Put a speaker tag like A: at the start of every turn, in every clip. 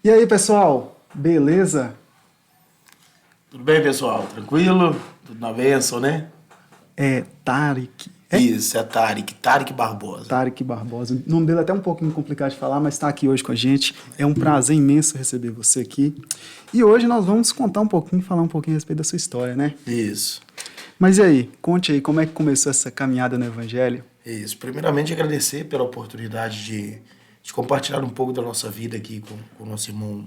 A: E aí, pessoal? Beleza?
B: Tudo bem, pessoal? Tranquilo? Tudo na bênção, né?
A: É Tarek.
B: Isso, é Tarek Barbosa.
A: Tarek Barbosa. O nome dele é até um pouquinho complicado de falar, mas está aqui hoje com a gente. É um prazer imenso receber você aqui. E hoje nós vamos contar um pouquinho, falar um pouquinho a respeito da sua história, né?
B: Isso,
A: Mas e aí, conte aí, como é que começou essa caminhada no Evangelho?
B: isso. Primeiramente, agradecer pela oportunidade de compartilhar um pouco da nossa vida aqui com o nosso irmão,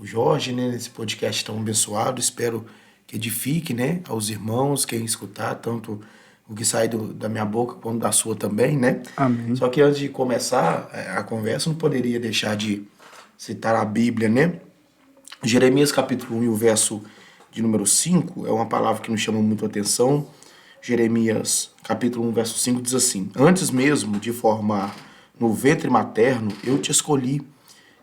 B: o Jorge, né? Nesse podcast tão abençoado. Espero que edifique, né? Aos irmãos, quem escutar, tanto o que sai da minha boca quanto da sua também, né?
A: Amém.
B: Só que antes de começar a conversa, não poderia deixar de citar a Bíblia, né? Jeremias capítulo 1 e o verso de número 5 é uma palavra que nos chama muito a atenção. Jeremias capítulo 1, verso 5 diz assim: Antes mesmo de formar no ventre materno, eu te escolhi,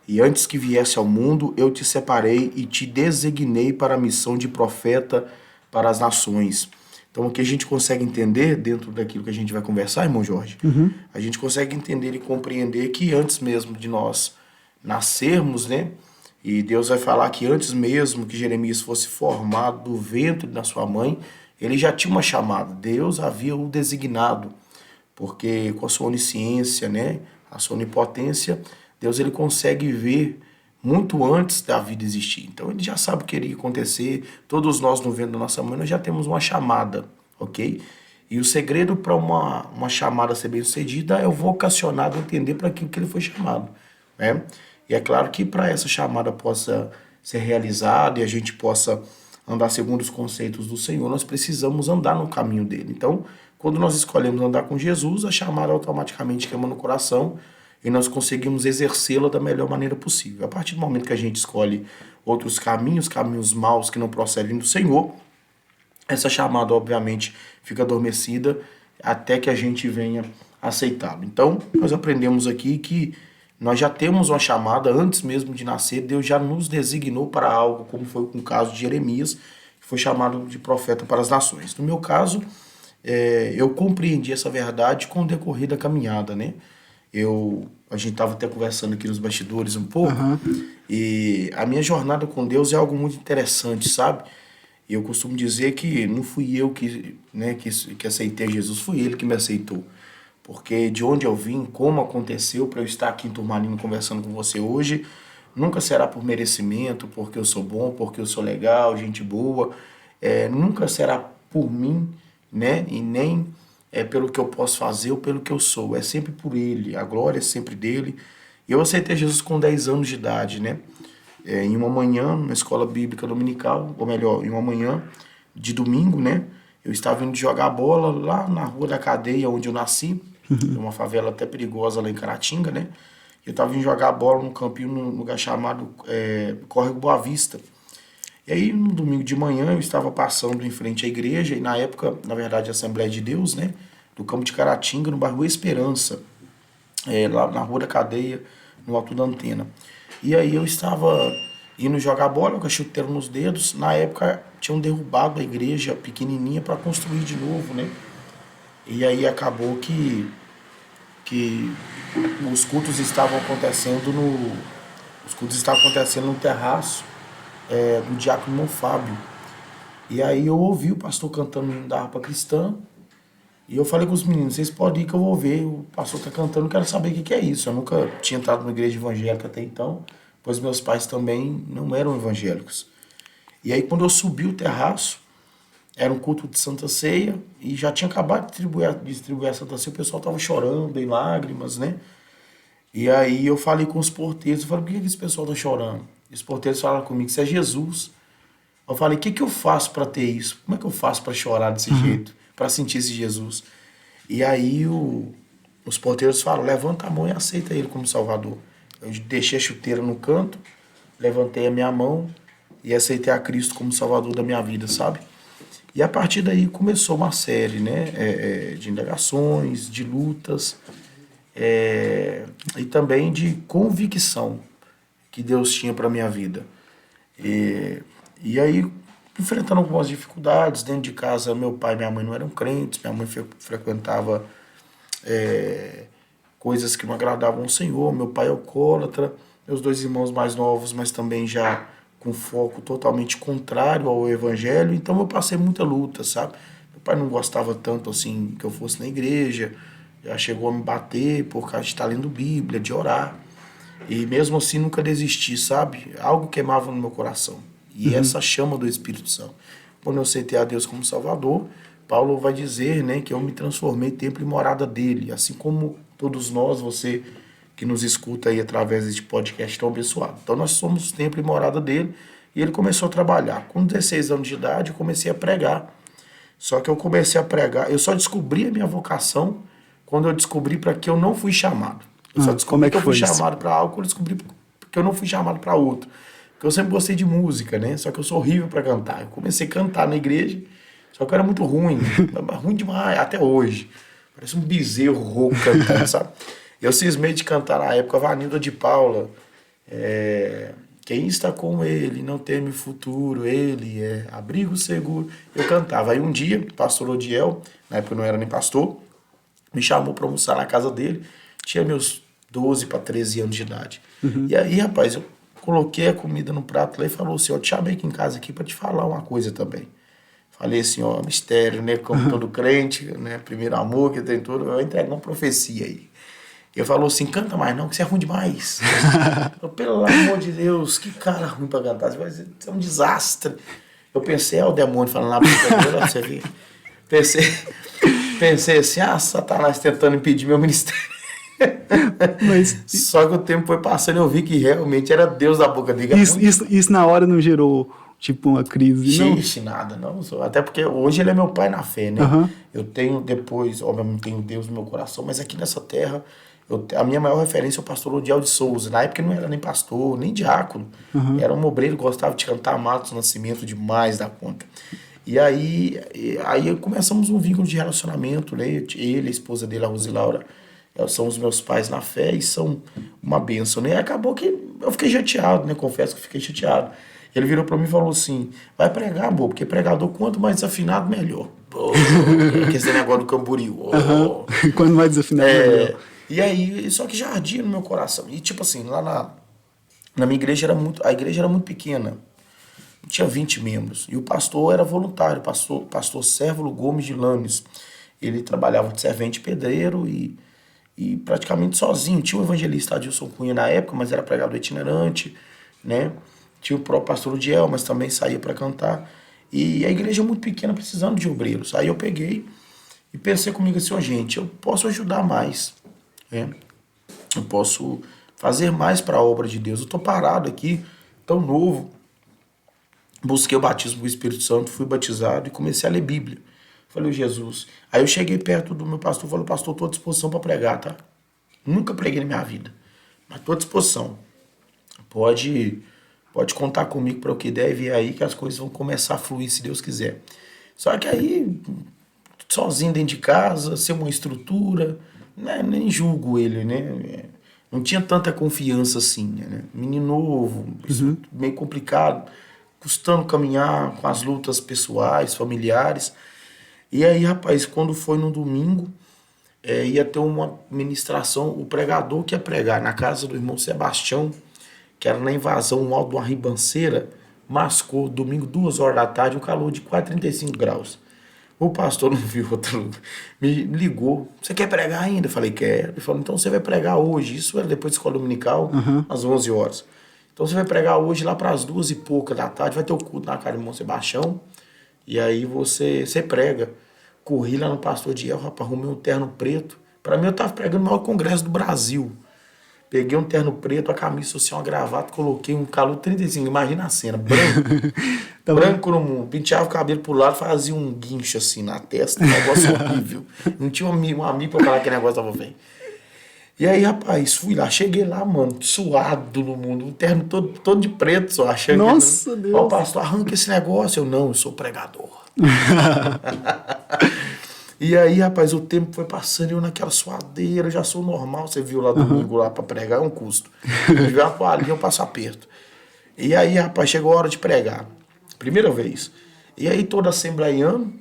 B: e antes que viesse ao mundo, eu te separei e te designei para a missão de profeta para as nações. Então, o que a gente consegue entender dentro daquilo que a gente vai conversar, irmão Jorge, a gente consegue entender e compreender que antes mesmo de nós nascermos, né? E Deus vai falar que antes mesmo que Jeremias fosse formado do ventre da sua mãe, ele já tinha uma chamada. Deus havia o designado, porque com a sua onisciência, né, a sua onipotência, Deus ele consegue ver muito antes da vida existir. Então ele já sabe o que iria acontecer. Todos nós no ventre da nossa mãe nós já temos uma chamada, ok? E o segredo para uma chamada ser bem sucedida é o vocacionado entender para aquilo que ele foi chamado, né? E é claro que para essa chamada possa ser realizada e a gente possa andar segundo os conceitos do Senhor, nós precisamos andar no caminho dele. Então, quando nós escolhemos andar com Jesus, a chamada automaticamente queima no coração e nós conseguimos exercê-la da melhor maneira possível. A partir do momento que a gente escolhe outros caminhos, caminhos maus que não procedem do Senhor, essa chamada, obviamente, fica adormecida até que a gente venha aceitá-lo. Então, nós aprendemos aqui que nós já temos uma chamada antes mesmo de nascer, Deus já nos designou para algo, como foi com o caso de Jeremias, que foi chamado de profeta para as nações. No meu caso, eu compreendi essa verdade com o decorrer da caminhada, né? A gente estava até conversando aqui nos bastidores um pouco, e a minha jornada com Deus é algo muito interessante, sabe? E eu costumo dizer que não fui eu que aceitei Jesus, foi ele que me aceitou. Porque de onde eu vim, como aconteceu para eu estar aqui em Turmalina conversando com você hoje, nunca será por merecimento, porque eu sou bom, porque eu sou legal, gente boa. Nunca será por mim, né? E nem pelo que eu posso fazer ou pelo que eu sou. É sempre por ele, a glória é sempre dele. E eu aceitei Jesus com 10 anos de idade, né? Em uma manhã, na escola bíblica dominical, ou melhor, em uma manhã de domingo, né? Eu estava indo jogar bola lá na Rua da Cadeia, onde eu nasci, uma favela até perigosa lá em Caratinga, né? Eu estava indo jogar bola num campinho num lugar chamado Córrego Boa Vista. E aí, no domingo de manhã, eu estava passando em frente à igreja, e na época, na verdade, a Assembleia de Deus, né? Do campo de Caratinga, no bairro Esperança, lá na Rua da Cadeia, no alto da Antena. E aí eu estava indo jogar bola com a chuteira nos dedos. Na época tinham derrubado a igreja pequenininha para construir de novo, né? E aí acabou que os cultos estavam acontecendo no terraço do diácono irmão Fábio. E aí eu ouvi o pastor cantando o hino da harpa cristã. E eu falei com os meninos, vocês podem ir que eu vou ver, o pastor tá cantando, eu quero saber o que é isso. Eu nunca tinha entrado numa igreja evangélica até então, pois meus pais também não eram evangélicos. E aí quando eu subi o terraço, era um culto de Santa Ceia, e já tinha acabado de distribuir a Santa Ceia, o pessoal tava chorando, em lágrimas, né? E aí eu falei com os porteiros, eu falei, por que esse pessoal tá chorando? E os porteiros falaram comigo, isso é Jesus. Eu falei, o que eu faço para ter isso? Como é que eu faço para chorar desse jeito? Para sentir esse Jesus? E aí os porteiros falam, levanta a mão e aceita ele como Salvador. Eu deixei a chuteira no canto, levantei a minha mão e aceitei a Cristo como Salvador da minha vida, sabe? E a partir daí começou uma série, né, de indagações, de lutas, e também de convicção que Deus tinha para minha vida. E aí, enfrentando algumas dificuldades dentro de casa, meu pai e minha mãe não eram crentes, minha mãe frequentava coisas que não agradavam ao Senhor, meu pai é alcoólatra, meus dois irmãos mais novos, mas também já com foco totalmente contrário ao evangelho, então eu passei muita luta, sabe? Meu pai não gostava tanto assim que eu fosse na igreja, já chegou a me bater por causa de estar lendo Bíblia, de orar. E mesmo assim nunca desisti, sabe? Algo queimava no meu coração. E essa chama do Espírito Santo. Quando eu aceitei a Deus como Salvador, Paulo vai dizer, né, que eu me transformei em templo e morada dele. Assim como todos nós, você que nos escuta aí através deste podcast tão abençoado. Então nós somos templo e morada dele. E ele começou a trabalhar. Com 16 anos de idade, eu comecei a pregar. Só que eu comecei a pregar, eu só descobri a minha vocação quando eu descobri para que eu não fui chamado. Eu só descobri que eu fui chamado para algo, eu descobri que eu não fui chamado para outro. Porque eu sempre gostei de música, né? Só que eu sou horrível para cantar. Eu comecei a cantar na igreja, só que eu era muito ruim, ruim demais, até hoje. Parece um bezerro rouco cantando, sabe? Eu cismei de cantar na época Vanilda de Paula. Quem está com ele não teme futuro, ele é abrigo seguro. Eu cantava. Aí um dia, o pastor Odiel, na época eu não era nem pastor, me chamou para almoçar na casa dele. Tinha meus 12 para 13 anos de idade. E aí, rapaz, eu coloquei a comida no prato lá e falou assim, eu te chamei aqui em casa aqui para te falar uma coisa também. Falei assim, ó, mistério, né? Como todo crente, né? Primeiro amor que tem tudo, eu entrego uma profecia aí. Ele falou assim, canta mais não, que você é ruim demais. Eu, pelo amor de Deus, que cara ruim pra cantar, você é um desastre. Eu pensei, o demônio falando lá pra você ver. Pensei assim, Satanás tentando impedir meu ministério. Só que o tempo foi passando e eu vi que realmente era Deus da boca dele.
A: Isso na hora não gerou, tipo, uma crise, não?
B: Ixi, nada, não. Até porque hoje ele é meu pai na fé, né? Eu tenho depois, obviamente, tenho Deus no meu coração, mas aqui nessa terra, a minha maior referência é o pastor Odiel de Souza. Na época ele não era nem pastor, nem diácono. Era um obreiro, gostava de cantar Matos Nascimento demais da conta. E aí começamos um vínculo de relacionamento, né? Ele, a esposa dele, a Rose Laura, são os meus pais na fé e são uma bênção, né? E acabou que eu fiquei chateado, né? Confesso que fiquei chateado. Ele virou para mim e falou assim, vai pregar, bobo, porque pregador quanto mais desafinado, melhor. Esse negócio do Camboriú.
A: Quanto mais desafinado, melhor.
B: E aí, só que já ardia no meu coração. E tipo assim, lá na minha igreja a igreja era muito pequena. Tinha 20 membros. E o pastor era voluntário, pastor Sérvulo Gomes de Lames. Ele trabalhava de servente pedreiro e praticamente sozinho. Tinha o evangelista Adilson Cunha na época, mas era pregador itinerante, né? Tinha o próprio pastor Odiel, mas também saía para cantar. E a igreja muito pequena, precisando de obreiros. Aí eu peguei e pensei comigo assim, gente, eu posso ajudar mais, né? Eu posso fazer mais para a obra de Deus. Eu estou parado aqui, tão novo. Busquei o batismo com o Espírito Santo, fui batizado e comecei a ler Bíblia. Falei, Jesus. Aí eu cheguei perto do meu pastor e falei, pastor, estou à disposição para pregar, tá? Nunca preguei na minha vida, mas estou à disposição. Pode contar comigo para o que der e vir aí que as coisas vão começar a fluir, se Deus quiser. Só que aí, sozinho dentro de casa, sem uma estrutura, né? Nem julgo ele, né? Não tinha tanta confiança assim, né? Menino novo, meio complicado, custando caminhar com as lutas pessoais, familiares. E aí, rapaz, quando foi no domingo, ia ter uma ministração, o pregador que ia pregar na casa do irmão Sebastião, que era na invasão, um alto de uma ribanceira, mascou, domingo, 2 horas da tarde, um calor de 35 graus. O pastor não viu outro, me ligou, você quer pregar ainda? Eu falei, quero. Ele falou, então você vai pregar hoje, isso era depois da escola dominical, às 11 horas. Então você vai pregar hoje lá para as 2 e pouca da tarde, vai ter o culto na casa do irmão Sebastião, e aí você prega. Corri lá no pastor Diel, rapaz, arrumei um terno preto. Para mim eu tava pregando o maior congresso do Brasil. Peguei um terno preto, a camisa social, uma gravata, coloquei um calor 35, imagina a cena, branco. Branco no mundo. Penteava o cabelo pro lado, fazia um guincho assim na testa, um negócio horrível. Não tinha um amigo pra falar que o negócio tava bem. E aí, rapaz, fui lá, cheguei lá, mano, suado no mundo, um terno todo de preto, só achando
A: Nossa,
B: que...
A: Deus!
B: Ó, pastor, arranca esse negócio. Eu sou pregador. E aí, rapaz, o tempo foi passando, eu naquela suadeira, já sou normal, você viu lá domingo lá pra pregar, é um custo. Eu vi uma toalhinha, eu passo aperto. E aí, rapaz, chegou a hora de pregar. Primeira vez. E aí, todo assembleiano,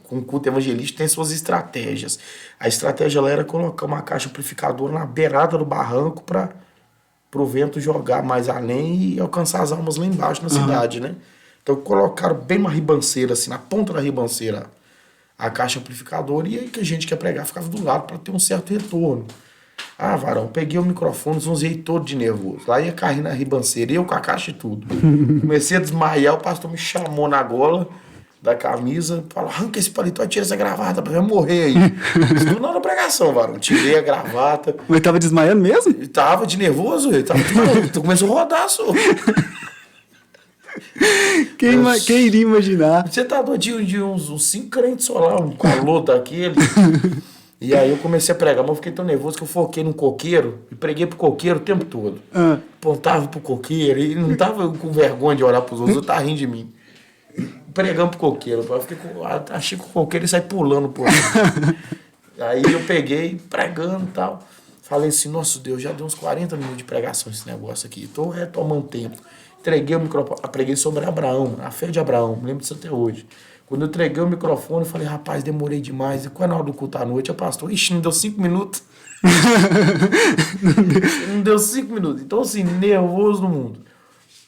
B: com culto evangelístico, tem suas estratégias. A estratégia lá era colocar uma caixa amplificadora na beirada do barranco para pro vento jogar mais além e alcançar as almas lá embaixo na cidade, né? Então colocaram bem uma ribanceira, assim, na ponta da ribanceira, a caixa amplificadora, e aí que a gente quer pregar ficava do lado para ter um certo retorno. Ah, varão, peguei o microfone, zonzei todo de nervoso. Lá ia cair na ribanceira, eu com a caixa e tudo. Comecei a desmaiar, o pastor me chamou na gola da camisa, falou, arranca esse paletó e tira essa gravata pra eu morrer aí. Isso tudo na pregação, varão. Tirei a gravata.
A: Mas tava desmaiando mesmo?
B: Ele tava de nervoso, ele tava começou a rodar, só.
A: Quem iria imaginar?
B: Você tá doidinho de uns 5 crentes só lá, um calor daquele. E aí eu comecei a pregar, mas eu fiquei tão nervoso que eu foquei num coqueiro e preguei pro coqueiro o tempo todo. Apontava pro coqueiro e não tava com vergonha de olhar pros outros, eu tava rindo de mim. Pregando pro coqueiro. Eu fiquei achei que o coqueiro ia sair pulando por aí. Aí eu peguei, pregando e tal. Falei assim, nossa Deus, já deu uns 40 minutos de pregação esse negócio aqui. Tô retomando tempo. Entreguei o microfone, preguei sobre Abraão, a fé de Abraão, me lembro disso até hoje. Quando eu entreguei o microfone, eu falei, rapaz, demorei demais. E quando é a hora do culto à noite, eu pastor, ixi, não deu 5 minutos. Não deu 5 minutos. Então, assim, nervoso no mundo.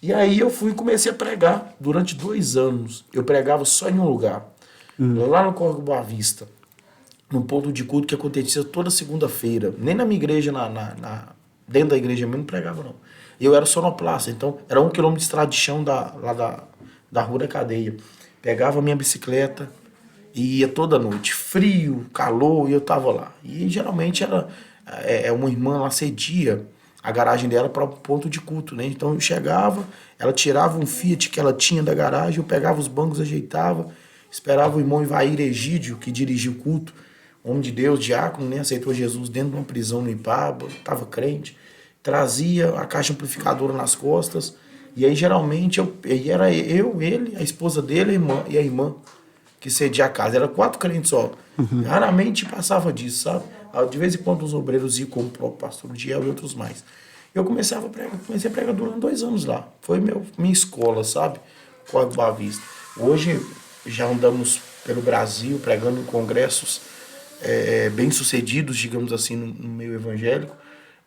B: E aí eu fui e comecei a pregar. Durante 2 anos, eu pregava só em um lugar. Lá no Córrego Boa Vista. Num ponto de culto que acontecia toda segunda-feira. Nem na minha igreja, dentro da igreja mesmo, não pregava, não. Eu era sonoplasta, então era 1 quilômetro de estrada de chão lá da Rua da Cadeia. Pegava a minha bicicleta e ia toda noite. Frio, calor, e eu tava lá. E geralmente era uma irmã lá cedia a garagem dela para o ponto de culto, né? Então eu chegava, ela tirava um Fiat que ela tinha da garagem, eu pegava os bancos, ajeitava, esperava o irmão Ivair Egídio, que dirigia o culto, homem de Deus, diácono, né? Aceitou Jesus dentro de uma prisão no Ipaba, estava crente, trazia a caixa amplificadora nas costas, e aí geralmente era eu, ele, a esposa dele e a irmã que cedia a casa. Era 4 crentes só. Raramente passava disso, sabe? De vez em quando os obreiros iam como o próprio pastor Diel e outros mais. Eu comecei a pregar durante 2 anos lá. Foi minha escola, sabe? Córrego Boa Vista. Hoje já andamos pelo Brasil pregando em congressos bem-sucedidos, digamos assim, no meio evangélico.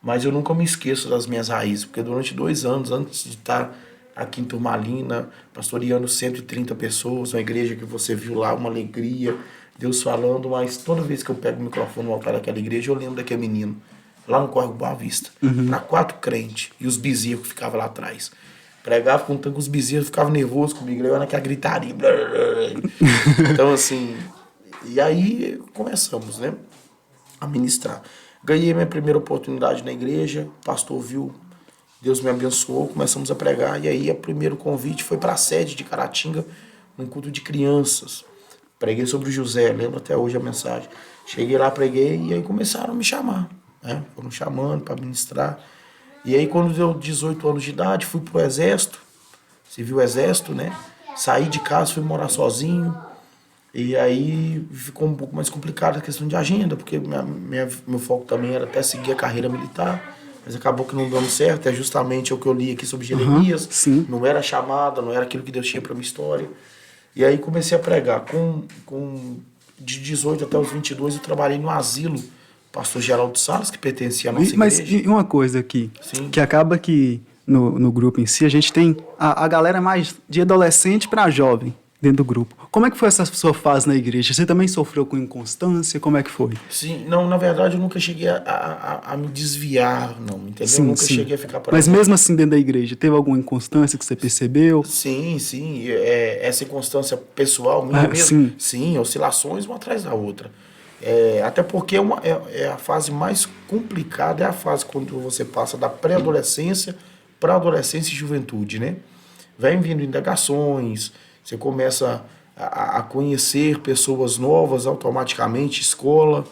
B: Mas eu nunca me esqueço das minhas raízes, porque durante 2 anos, antes de estar aqui em Turmalina, pastoreando 130 pessoas, uma igreja que você viu lá, uma alegria, Deus falando, mas toda vez que eu pego o microfone no altar daquela igreja, eu lembro daquele menino, lá no Córrego Boa Vista, para 4 crentes, e os bezerros que ficavam lá atrás. Pregava com tanto que os bezerros ficavam nervosos comigo, levando aquela gritaria. Então, assim, e aí começamos, né, a ministrar. Ganhei minha primeira oportunidade na igreja, o pastor viu, Deus me abençoou, começamos a pregar, e aí o primeiro convite foi para a sede de Caratinga, num culto de crianças. Preguei sobre o José, lembro até hoje a mensagem. Cheguei lá, preguei, e aí começaram a me chamar, né? Foram chamando para ministrar. E aí quando deu 18 anos de idade, fui pro exército, civil exército, né? Saí de casa, fui morar sozinho. E aí ficou um pouco mais complicado a questão de agenda, porque meu foco também era até seguir a carreira militar, mas acabou que não dando certo. É justamente o que eu li aqui sobre Jeremias. Não era chamada, não era aquilo que Deus tinha para minha história. E aí comecei a pregar. De 18 até os 22 eu trabalhei no asilo pastor Geraldo Salles, que pertencia à nossa igreja.
A: Mas e uma coisa aqui, que acaba que no grupo em si a gente tem a galera mais de adolescente para jovem dentro do grupo. Como é que foi essa sua fase na igreja? Você também sofreu com inconstância? Como é que foi?
B: Sim, não, na verdade eu nunca cheguei a me desviar, não, entendeu?
A: Sim,
B: eu nunca
A: sim.
B: cheguei a ficar por
A: Mas
B: aí.
A: mesmo assim dentro da igreja, teve alguma inconstância que você percebeu?
B: Sim, sim. Essa inconstância pessoal minha mesmo. Sim, oscilações uma atrás da outra. Até porque a fase mais complicada, é a fase quando você passa da pré-adolescência para adolescência e juventude, né? Vem vindo indagações, você começa a conhecer pessoas novas automaticamente, escola,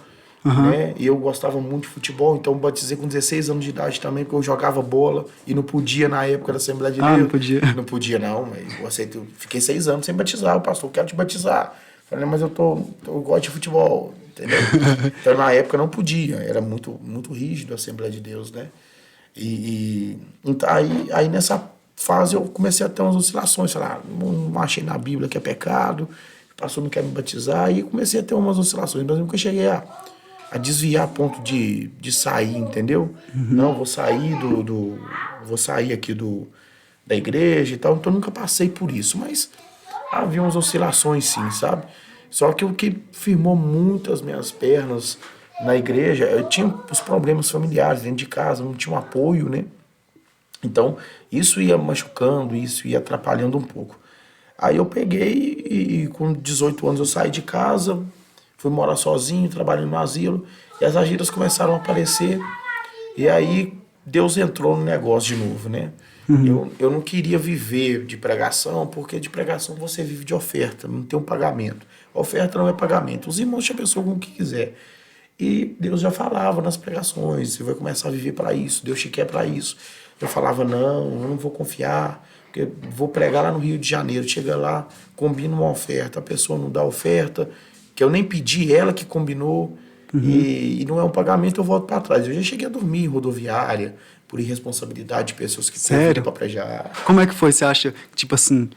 B: né? E eu gostava muito de futebol, então batizei com 16 anos de idade também, porque eu jogava bola e não podia na época da Assembleia de Deus.
A: Não podia.
B: Não podia não, mas fiquei 6 anos sem batizar, o pastor, quero te batizar. Falei, mas eu gosto de futebol, entendeu? Então na época não podia, era muito, muito rígido a Assembleia de Deus, né? Então, aí nessa fase eu comecei a ter umas oscilações, falar, não achei na Bíblia que é pecado, o pastor não quer me batizar, e comecei a ter umas oscilações, mas eu nunca cheguei a desviar a ponto de sair, entendeu? Não, vou sair vou sair aqui da igreja e tal. Então, eu nunca passei por isso, mas havia umas oscilações sim, sabe? Só que o que firmou muito as minhas pernas na igreja, eu tinha os problemas familiares dentro de casa, não tinha um apoio, né? Então, isso ia machucando, isso ia atrapalhando um pouco. Aí eu peguei e com 18 anos eu saí de casa, fui morar sozinho, trabalhando no asilo, e as agidas começaram a aparecer, e aí Deus entrou no negócio de novo, né? Eu não queria viver de pregação, porque de pregação você vive de oferta, não tem um pagamento. Oferta não é pagamento. Os irmãos te abençoam com o que quiser. E Deus já falava nas pregações, você vai começar a viver para isso, Deus te quer para isso. Eu falava, não, eu não vou confiar, porque vou pregar lá no Rio de Janeiro. Chega lá, combina uma oferta, a pessoa não dá oferta, que eu nem pedi, ela que combinou, e não é um pagamento, eu volto para trás. Eu já cheguei a dormir em rodoviária, por irresponsabilidade de pessoas que convidam para pregar.
A: Como é que foi? Você acha, tipo assim,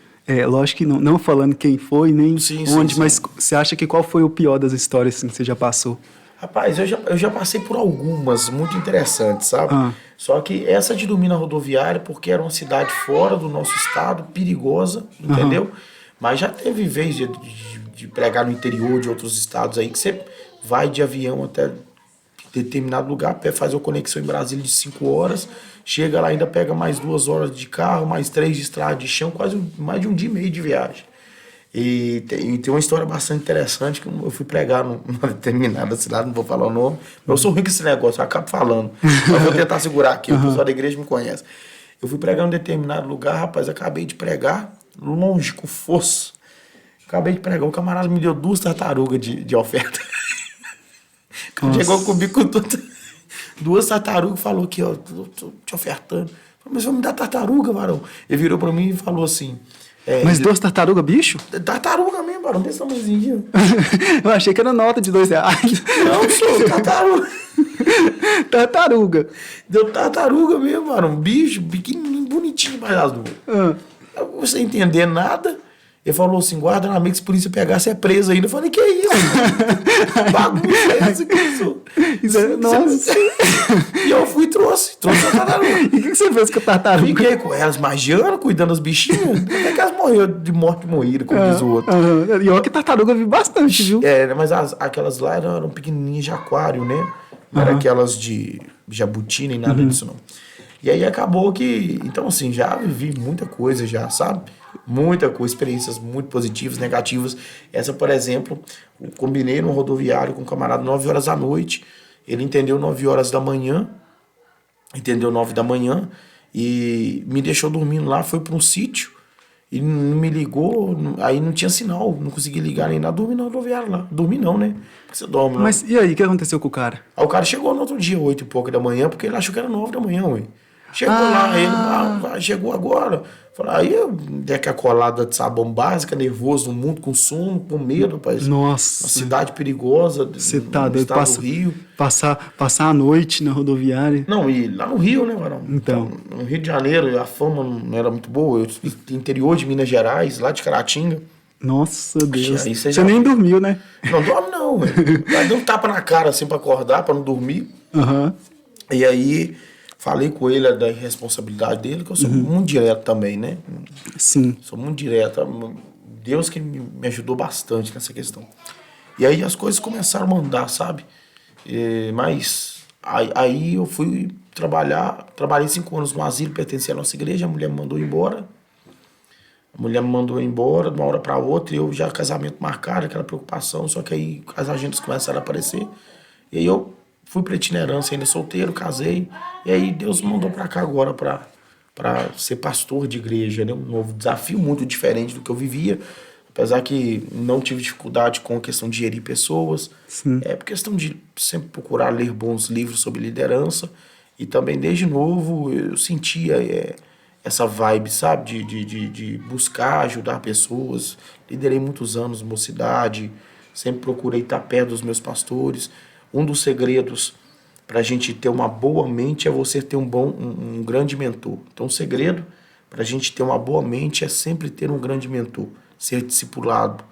A: lógico que não falando quem foi, nem onde, mas você acha que qual foi o pior das histórias assim, que você já passou?
B: Rapaz, eu já passei por algumas muito interessantes, sabe? Só que essa de dormir na rodoviária, porque era uma cidade fora do nosso estado, perigosa, entendeu? Mas já teve vez de pregar no interior de outros estados aí, que você vai de avião até determinado lugar, faz uma conexão em Brasília de 5 horas, chega lá, ainda pega mais 2 horas de carro, mais 3 de estrada de chão, quase mais de um dia e meio de viagem. E tem uma história bastante interessante que eu fui pregar numa determinada cidade, não vou falar o nome. Eu sou ruim com esse negócio, eu acabo falando. Mas vou tentar segurar aqui, o pessoal da igreja me conhece. Eu fui pregar em um determinado lugar, rapaz, acabei de pregar, longe, com fosso. Acabei de pregar, o camarada me deu 2 tartarugas de oferta. Chegou comigo com 2 tartarugas e falou que, ó, tô te ofertando. Eu falei, mas vai me dar tartaruga, varão? Ele virou pra mim e falou assim...
A: Mas 2 tartarugas, bicho?
B: Tartaruga mesmo, barão, desse tamanhozinho.
A: Eu achei que era nota de R$2.
B: Não, sou tartaruga.
A: Tartaruga.
B: Deu tartaruga mesmo, barão. Bicho, pequenininho, bonitinho, mas as 2. Você entender nada. Ele falou assim, guarda na amiga, se a polícia pegar, você é preso ainda. Eu falei, que é isso? Bagunça é essa que eu sou?
A: Nossa.
B: E eu fui e trouxe a tartaruga.
A: E o que você fez com a tartaruga?
B: Fiquei com elas magiando, cuidando das bichinhas. Até que elas morreram de morte moída, como diz o outro.
A: E olha que tartaruga vi bastante, viu?
B: Mas aquelas lá eram pequenininhas de aquário, né? Não era aquelas de jabuti, nem nada disso, não. E aí acabou que... Então, assim, já vivi muita coisa já, sabe? Muita coisa, experiências muito positivas, negativas. Essa, por exemplo, eu combinei no rodoviário com um camarada 9 horas da noite. Ele entendeu 9 horas da manhã. Entendeu 9 da manhã. E me deixou dormindo lá, foi para um sítio. E não me ligou, aí não tinha sinal, não consegui ligar nem nada. Dormi na rodoviária lá. Dormi não, né? Porque você dorme,
A: Mas e aí, o que aconteceu com o cara?
B: Aí o cara chegou no outro dia, 8 e pouco da manhã, porque ele achou que era 9 da manhã, ué. Chegou lá, ele chegou agora. Falei, aí eu dei aquela colada de sabão básica, nervoso, no mundo, com sono, com medo, rapaz.
A: Nossa.
B: Uma cidade perigosa,
A: Você tá
B: no
A: doido,
B: estado do Rio.
A: Passar a noite na rodoviária.
B: Não, e lá no Rio, né, varão?
A: Então.
B: No Rio de Janeiro, a fama não era muito boa. Eu interior de Minas Gerais, lá de Caratinga.
A: Nossa, Deus.
B: Aí
A: você nem dormiu, né?
B: Não dorme não, velho. Vai dar um tapa na cara assim pra acordar, pra não dormir. E aí... Falei com ele da irresponsabilidade dele, que eu sou muito direto também, né?
A: Sim.
B: Sou muito direto. Deus que me ajudou bastante nessa questão. E aí as coisas começaram a andar, sabe? Mas aí eu fui trabalhar. Trabalhei 5 anos no asilo, pertencia à nossa igreja. A mulher me mandou embora. De uma hora para outra. E eu já casamento marcado, aquela preocupação. Só que aí as agendas começaram a aparecer. E aí eu... Fui para itinerância ainda solteiro, casei. E aí Deus me mandou para cá agora para ser pastor de igreja, né? Um novo desafio muito diferente do que eu vivia. Apesar que não tive dificuldade com a questão de gerir pessoas.
A: Sim.
B: É por questão de sempre procurar ler bons livros sobre liderança. E também, desde novo, eu sentia essa vibe, sabe? De buscar ajudar pessoas. Liderei muitos anos mocidade. Sempre procurei estar perto dos meus pastores. Um dos segredos para a gente ter uma boa mente é você ter um grande mentor. Então, o segredo para a gente ter uma boa mente é sempre ter um grande mentor. Ser discipulado,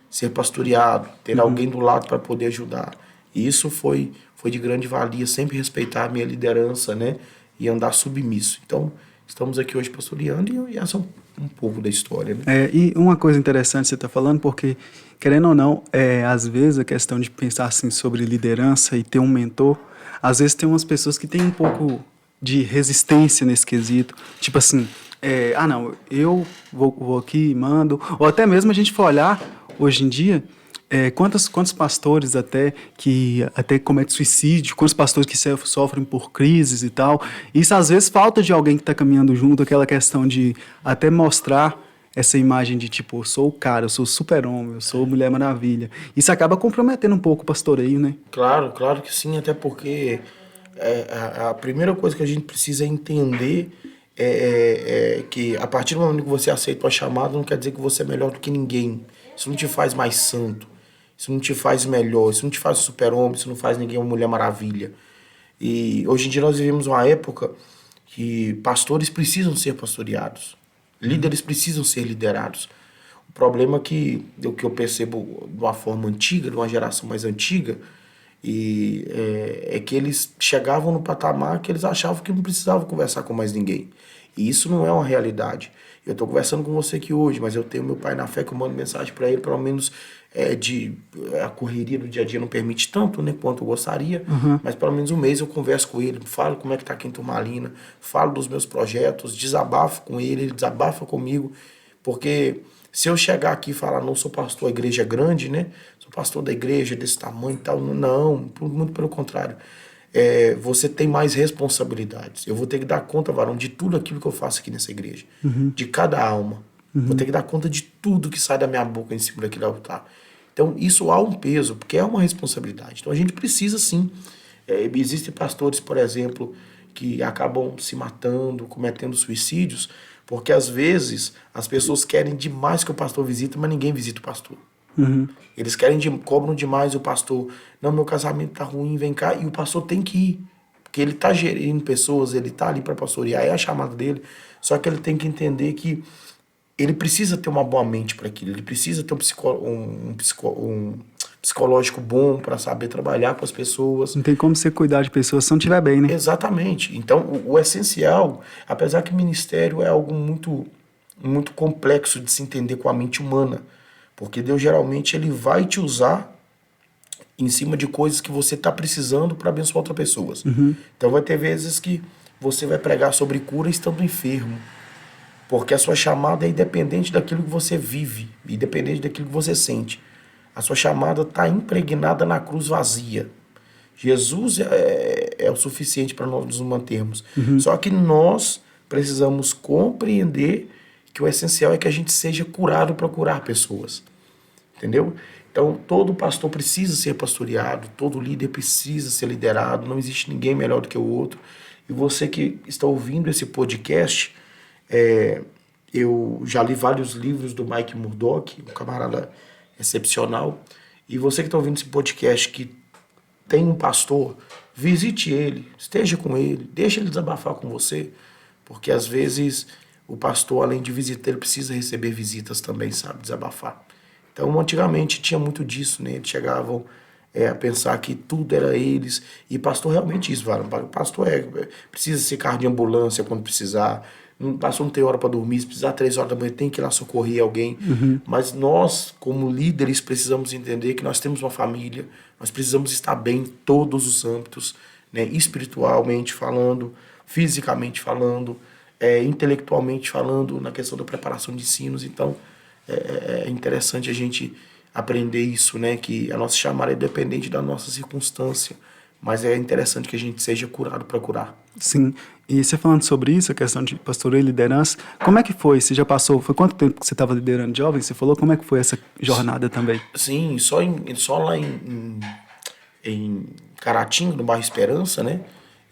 B: ser pastoreado, ter alguém do lado para poder ajudar. E isso foi de grande valia, sempre respeitar a minha liderança, né? E andar submisso. Então, estamos aqui hoje pastoreando e essa é um pouco da história, né?
A: E uma coisa interessante você está falando, porque, querendo ou não, às vezes a questão de pensar assim sobre liderança e ter um mentor, às vezes tem umas pessoas que têm um pouco de resistência nesse quesito. Tipo assim, não, eu vou aqui e mando. Ou até mesmo a gente for olhar, hoje em dia, quantos pastores até cometem suicídio, quantos pastores que sofrem por crises e tal. Isso às vezes falta de alguém que está caminhando junto, aquela questão de até mostrar essa imagem de tipo, eu sou o cara, eu sou o super-homem, eu sou a Mulher Maravilha. Isso acaba comprometendo um pouco o pastoreio, né?
B: Claro, claro que sim, até porque a primeira coisa que a gente precisa entender é que a partir do momento que você aceita a chamada, não quer dizer que você é melhor do que ninguém. Isso não te faz mais santo, isso não te faz melhor, isso não te faz super-homem, isso não faz ninguém uma Mulher Maravilha. E hoje em dia nós vivemos uma época que pastores precisam ser pastoreados, líderes precisam ser liderados. O problema o que eu percebo de uma forma antiga, de uma geração mais antiga, é que eles chegavam no patamar que eles achavam que não precisavam conversar com mais ninguém. E isso não é uma realidade. Eu estou conversando com você aqui hoje, mas eu tenho meu pai na fé que eu mando mensagem para ele, pelo menos a correria do dia a dia não permite tanto, né, quanto eu gostaria, mas pelo menos um mês eu converso com ele, falo como é que está aqui em Turmalina, falo dos meus projetos, desabafo com ele desabafa comigo, porque se eu chegar aqui e falar, não sou pastor, a igreja é grande, né? Sou pastor da igreja desse tamanho e tal. Não, muito pelo contrário. Você tem mais responsabilidades. Eu vou ter que dar conta, varão, de tudo aquilo que eu faço aqui nessa igreja. De cada alma. Vou ter que dar conta de tudo que sai da minha boca em cima daquele altar. Então, isso há um peso, porque é uma responsabilidade. Então, a gente precisa, sim. Existem pastores, por exemplo, que acabam se matando, cometendo suicídios, porque às vezes as pessoas querem demais que o pastor visite, mas ninguém visita o pastor. Eles cobram demais o pastor. Não, meu casamento tá ruim, vem cá. E o pastor tem que ir. Porque ele tá gerindo pessoas, ele tá ali para pastorear, é a chamada dele. Só que ele tem que entender que ele precisa ter uma boa mente para aquilo. Ele precisa ter um psicológico bom para saber trabalhar com as pessoas.
A: Não tem como você cuidar de pessoas se não estiver bem, né?
B: Exatamente. Então, o essencial, apesar que ministério é algo muito, muito complexo de se entender com a mente humana, porque Deus geralmente ele vai te usar em cima de coisas que você está precisando para abençoar outras pessoas. Então, vai ter vezes que você vai pregar sobre cura estando enfermo, porque a sua chamada é independente daquilo que você vive, independente daquilo que você sente. A sua chamada está impregnada na cruz vazia. Jesus é o suficiente para nós nos mantermos. Só que nós precisamos compreender que o essencial é que a gente seja curado para curar pessoas. Entendeu? Então, todo pastor precisa ser pastoreado, todo líder precisa ser liderado, não existe ninguém melhor do que o outro. E você que está ouvindo esse podcast, eu já li vários livros do Mike Murdock, um camarada excepcional, e você que está ouvindo esse podcast que tem um pastor, visite ele, esteja com ele, deixe ele desabafar com você, porque às vezes o pastor, além de visitar, ele precisa receber visitas também, sabe, desabafar. Então, antigamente tinha muito disso, né? Eles chegavam a pensar que tudo era eles, e pastor realmente isso, pastor precisa ser carro de ambulância quando precisar, pastor não tem hora para dormir, se precisar 3 horas da manhã tem que ir lá socorrer alguém, mas nós como líderes precisamos entender que nós temos uma família, nós precisamos estar bem em todos os âmbitos, né? Espiritualmente falando, fisicamente falando, intelectualmente falando, na questão da preparação de ensinos. Então é interessante a gente aprender isso, né? Que a nossa chamada é dependente da nossa circunstância, mas é interessante que a gente seja curado para curar.
A: Sim. E você falando sobre isso, a questão de pastoreio e liderança, como é que foi? Você já passou, foi quanto tempo que você estava liderando jovens? Você falou, como é que foi essa jornada também?
B: Sim, só lá em Caratinga, no bairro Esperança, né?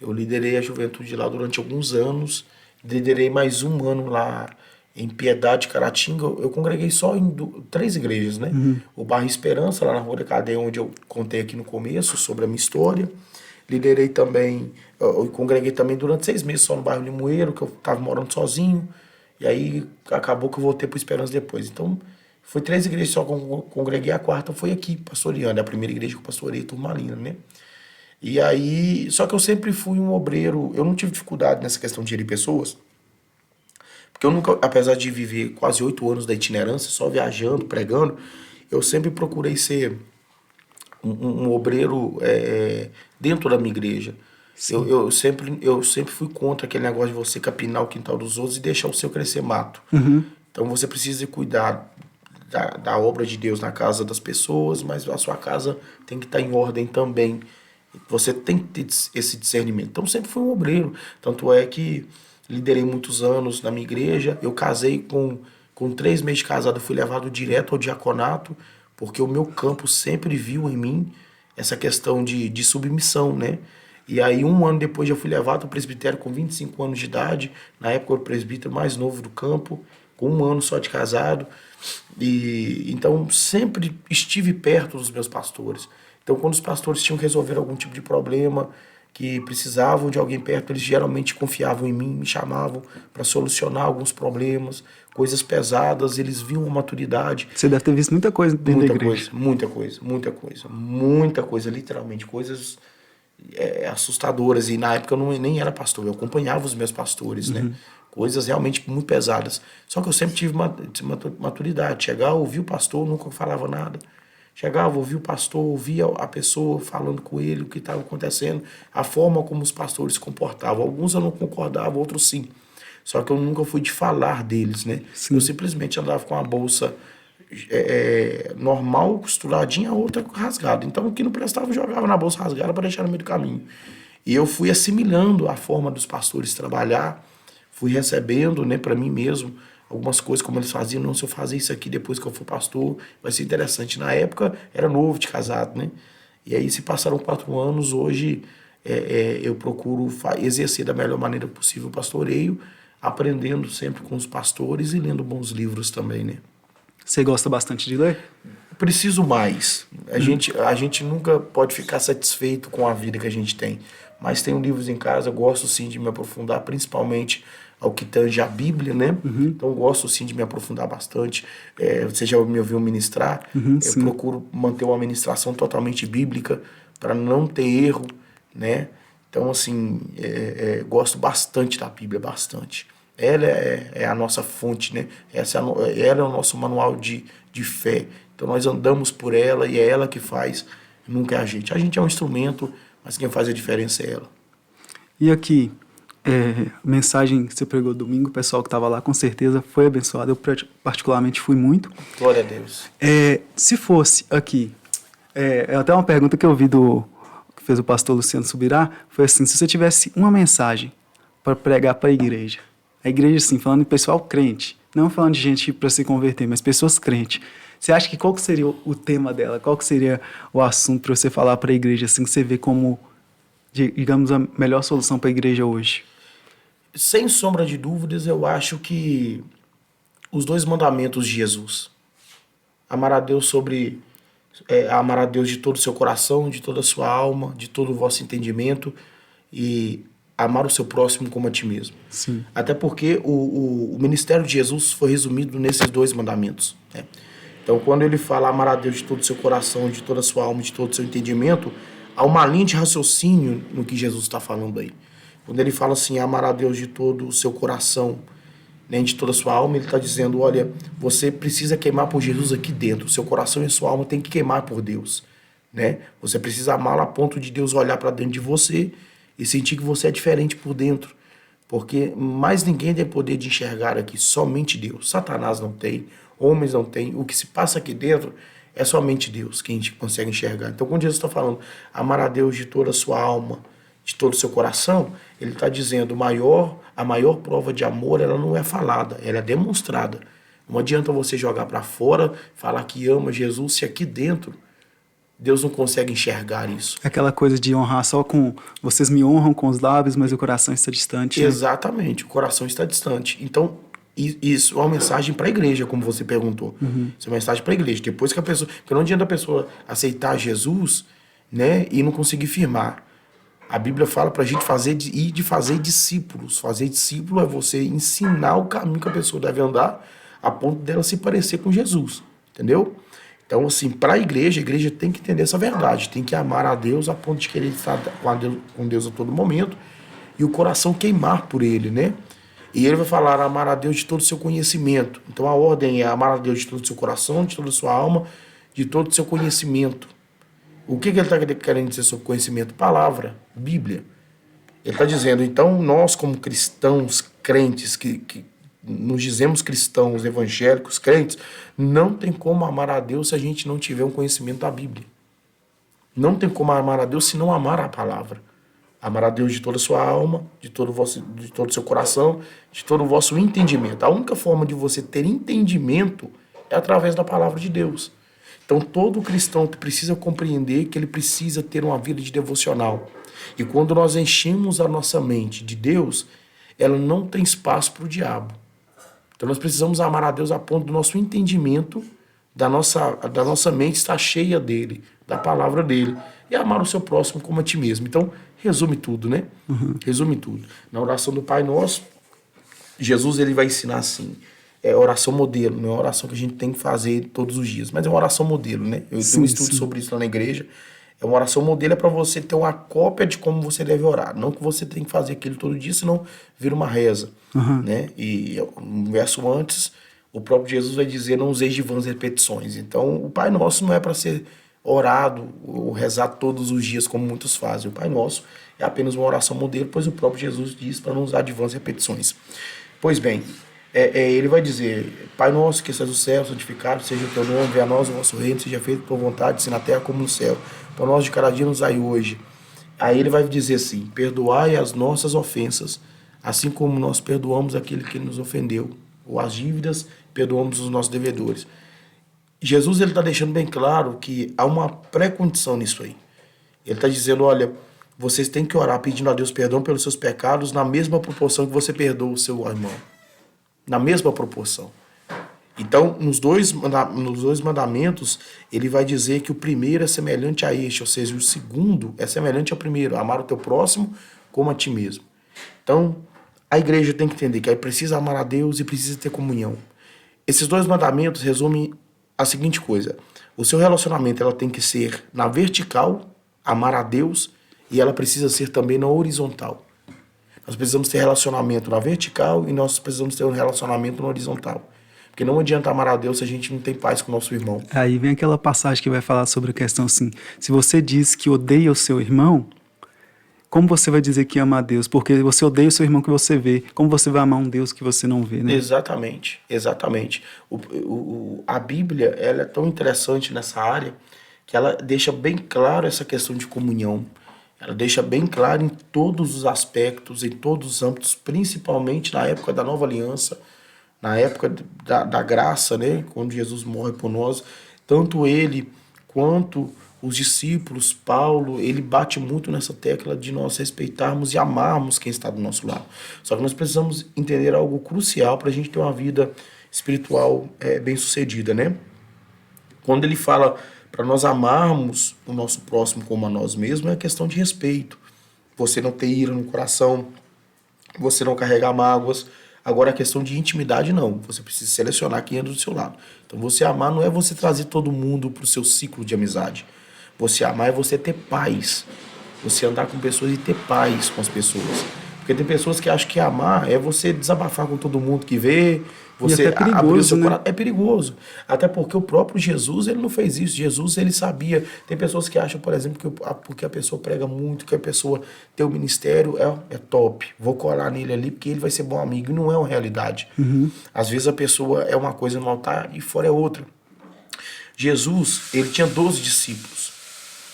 B: Eu liderei a juventude lá durante alguns anos, liderei mais um ano lá em Piedade, Caratinga. Eu congreguei só em 3 igrejas, né? O bairro Esperança, lá na Rua da Cadeia, onde eu contei aqui no começo sobre a minha história. Liderei também, eu congreguei também durante 6 meses só no bairro Limoeiro, que eu estava morando sozinho, e aí acabou que eu voltei para Esperança depois. Então, Foi 3 igrejas só que eu congreguei, a quarta foi aqui, pastoreando. É a primeira igreja que eu pastorei, Turmalina, né? E aí, só que eu sempre fui um obreiro, eu não tive dificuldade nessa questão de gerir pessoas, porque eu nunca, apesar de viver quase 8 anos da itinerância, só viajando, pregando, eu sempre procurei ser um obreiro dentro da minha igreja. Eu sempre fui contra aquele negócio de você capinar o quintal dos outros e deixar o seu crescer mato. Então você precisa cuidar da obra de Deus na casa das pessoas, mas a sua casa tem que estar em ordem também. Você tem que ter esse discernimento. Então sempre fui um obreiro. Tanto é que liderei muitos anos na minha igreja. Eu casei com 3 meses de casado, eu fui levado direto ao diaconato, porque o meu campo sempre viu em mim essa questão de submissão, né? E aí, 1 ano depois, eu fui levado ao presbitério com 25 anos de idade. Na época, eu era o presbítero mais novo do campo, com 1 ano só de casado. E então, sempre estive perto dos meus pastores. Então, quando os pastores tinham que resolver algum tipo de problema, que precisavam de alguém perto, eles geralmente confiavam em mim, me chamavam para solucionar alguns problemas, coisas pesadas, eles viam a maturidade.
A: Você deve ter visto muita coisa dentro da igreja.
B: Muita coisa, literalmente, coisas assustadoras. E na época eu nem era pastor, eu acompanhava os meus pastores, né? Coisas realmente muito pesadas. Só que eu sempre tive maturidade. Chegava, ouvia o pastor, nunca falava nada. Chegava, ouvia o pastor, ouvia a pessoa falando com ele, o que estava acontecendo, a forma como os pastores se comportavam. Alguns eu não concordava, outros sim. Só que eu nunca fui de falar deles, né? Sim. Eu simplesmente andava com a bolsa normal, costuradinha, a outra rasgada. Então o que não prestava eu jogava na bolsa rasgada para deixar no meio do caminho. E eu fui assimilando a forma dos pastores trabalhar, fui recebendo, né, para mim mesmo algumas coisas como eles faziam. Não, se eu fazer isso aqui depois que eu for pastor, vai ser interessante. Na época era novo de casado, né? E aí se passaram 4 anos, hoje eu procuro exercer da melhor maneira possível o pastoreio, aprendendo sempre com os pastores e lendo bons livros também, né?
A: Você gosta bastante de ler?
B: Preciso mais. A gente nunca pode ficar satisfeito com a vida que a gente tem. Mas tenho livros em casa, gosto sim de me aprofundar, principalmente ao que tange a Bíblia, né? Então gosto sim de me aprofundar bastante. Você já me ouviu ministrar? Eu procuro manter uma ministração totalmente bíblica para não ter erro, né? Então, assim, gosto bastante da Bíblia, bastante. Ela é a nossa fonte, né? Ela é o nosso manual de fé. Então nós andamos por ela e é ela que faz, nunca é a gente. A gente é um instrumento, mas quem faz a diferença é ela.
A: E aqui, mensagem que você pregou domingo, o pessoal que estava lá com certeza foi abençoado. Eu particularmente fui muito.
B: Glória a Deus.
A: Se fosse aqui, até uma pergunta que eu vi que fez o pastor Luciano Subirá, foi assim: se você tivesse uma mensagem para pregar para a igreja, assim, falando de pessoal crente, não falando de gente para se converter, mas pessoas crentes, você acha que qual que seria o tema dela? Qual que seria o assunto para você falar para a igreja, assim, que você vê como, digamos, a melhor solução para a igreja hoje?
B: Sem sombra de dúvidas, eu acho que os 2 mandamentos de Jesus. Amar a Deus amar a Deus de todo o seu coração, de toda a sua alma, de todo o vosso entendimento, e amar o seu próximo como a ti mesmo.
A: Sim.
B: Até porque o ministério de Jesus foi resumido nesses 2 mandamentos, né? Então, quando ele fala amar a Deus de todo o seu coração, de toda a sua alma, de todo o seu entendimento, há uma linha de raciocínio no que Jesus está falando aí. Quando ele fala assim, amar a Deus de todo o seu coração, né, de toda a sua alma, ele está dizendo, olha, você precisa queimar por Jesus aqui dentro. O seu coração e a sua alma tem que queimar por Deus, né? Você precisa amá-lo a ponto de Deus olhar para dentro de você e sentir que você é diferente por dentro. Porque mais ninguém tem poder de enxergar aqui, somente Deus. Satanás não tem, homens não têm. O que se passa aqui dentro é somente Deus que a gente consegue enxergar. Então, quando Jesus está falando amar a Deus de toda a sua alma, de todo o seu coração, ele está dizendo a maior prova de amor, ela não é falada, ela é demonstrada. Não adianta você jogar para fora, falar que ama Jesus, se aqui dentro Deus não consegue enxergar isso.
A: Aquela coisa de honrar só com... Vocês me honram com os lábios, mas o coração está distante. Né?
B: Exatamente, o coração está distante. Então, isso é uma mensagem para a igreja, como você perguntou. Isso é uma mensagem para a igreja. Depois que a pessoa... Porque não adianta a pessoa aceitar Jesus, né, e não conseguir firmar. A Bíblia fala para a gente fazer discípulos. Fazer discípulo é você ensinar o caminho que a pessoa deve andar a ponto dela se parecer com Jesus. entendeu? Então, assim, para a igreja tem que entender essa verdade, tem que amar a Deus a ponto de querer estar com Deus a todo momento e o coração queimar por Ele, né? E ele vai falar amar a Deus de todo o seu conhecimento. Então a ordem é amar a Deus de todo o seu coração, de toda a sua alma, de todo o seu conhecimento. O que ele está querendo dizer sobre conhecimento? Palavra, Bíblia. Ele está dizendo, então, nós como cristãos, crentes, que nos dizemos cristãos, evangélicos, crentes, não tem como amar a Deus se a gente não tiver um conhecimento da Bíblia. Não tem como amar a Deus se não amar a palavra. Amar a Deus de toda a sua alma, de todo o seu coração, de todo o vosso entendimento. A única forma de você ter entendimento é através da palavra de Deus. Então, todo cristão precisa compreender que ele precisa ter uma vida de devocional. E quando nós enchemos a nossa mente de Deus, ela não tem espaço para o diabo. Então, nós precisamos amar a Deus a ponto do nosso entendimento, da nossa mente estar cheia dele, da palavra dele. E amar o seu próximo como a ti mesmo. Então, resume tudo, né? Resume tudo. Na oração do Pai Nosso, Jesus ele vai ensinar assim, é oração modelo, não é uma oração que a gente tem que fazer todos os dias, mas é uma oração modelo, né? Eu tenho um estudo sobre isso lá na igreja. É uma oração modelo, é para você ter uma cópia de como você deve orar. Não que você tem que fazer aquilo todo dia, senão vira uma reza, né? E um verso antes, o próprio Jesus vai dizer, não useis de vãs repetições. Então, o Pai Nosso não é para ser orado ou rezado todos os dias, como muitos fazem. O Pai Nosso é apenas uma oração modelo, pois o próprio Jesus diz para não usar de vãs repetições. Pois bem, ele vai dizer, Pai Nosso que estás no céu, santificado seja o teu nome, venha a nós o vosso reino, seja feito por vontade, assim na terra como no céu. Para nós de cada dia nos dai hoje. Aí ele vai dizer assim, perdoai as nossas ofensas, assim como nós perdoamos aquele que nos ofendeu, ou as dívidas, perdoamos os nossos devedores. Jesus ele está deixando bem claro que há uma pré-condição nisso aí. Ele está dizendo, olha, vocês têm que orar pedindo a Deus perdão pelos seus pecados na mesma proporção que você perdoa o seu irmão. Na mesma proporção. Então, nos dois mandamentos, ele vai dizer que o primeiro é semelhante a este, ou seja, o segundo é semelhante ao primeiro, amar o teu próximo como a ti mesmo. Então, a igreja tem que entender que aí precisa amar a Deus e precisa ter comunhão. Esses dois mandamentos resumem a seguinte coisa, o seu relacionamento ela tem que ser na vertical, amar a Deus, e ela precisa ser também na horizontal. Nós precisamos ter relacionamento na vertical e nós precisamos ter um relacionamento na horizontal. Porque não adianta amar a Deus se a gente não tem paz com o nosso irmão.
A: Aí vem aquela passagem que vai falar sobre a questão assim, se você diz que odeia o seu irmão, como você vai dizer que ama a Deus? Porque você odeia o seu irmão que você vê. Como você vai amar um Deus que você não vê, né?
B: Exatamente, exatamente. A Bíblia ela é tão interessante nessa área que ela deixa bem claro essa questão de comunhão. Ela deixa bem claro em todos os aspectos, em todos os âmbitos, principalmente na época da Nova Aliança, na época da graça, né? Quando Jesus morre por nós. Tanto ele quanto os discípulos, Paulo, ele bate muito nessa tecla de nós respeitarmos e amarmos quem está do nosso lado. Só que nós precisamos entender algo crucial para a gente ter uma vida espiritual bem sucedida, né? Quando ele fala para nós amarmos o nosso próximo como a nós mesmos, é questão de respeito. Você não ter ira no coração, você não carregar mágoas. Agora, a questão de intimidade, não. Você precisa selecionar quem anda do seu lado. Então, você amar não é você trazer todo mundo para o seu ciclo de amizade. Você amar é você ter paz. Você andar com pessoas e ter paz com as pessoas. Porque tem pessoas que acham que amar é você desabafar com todo mundo que vê, você abrir o seu coração. É perigoso. Até porque o próprio Jesus, ele não fez isso. Jesus, ele sabia. Tem pessoas que acham, por exemplo, que porque a pessoa prega muito, que a pessoa tem o ministério, é top. Vou colar nele ali porque ele vai ser bom amigo. E não é uma realidade. Às vezes a pessoa é uma coisa no altar e fora é outra. Jesus, ele tinha 12 discípulos.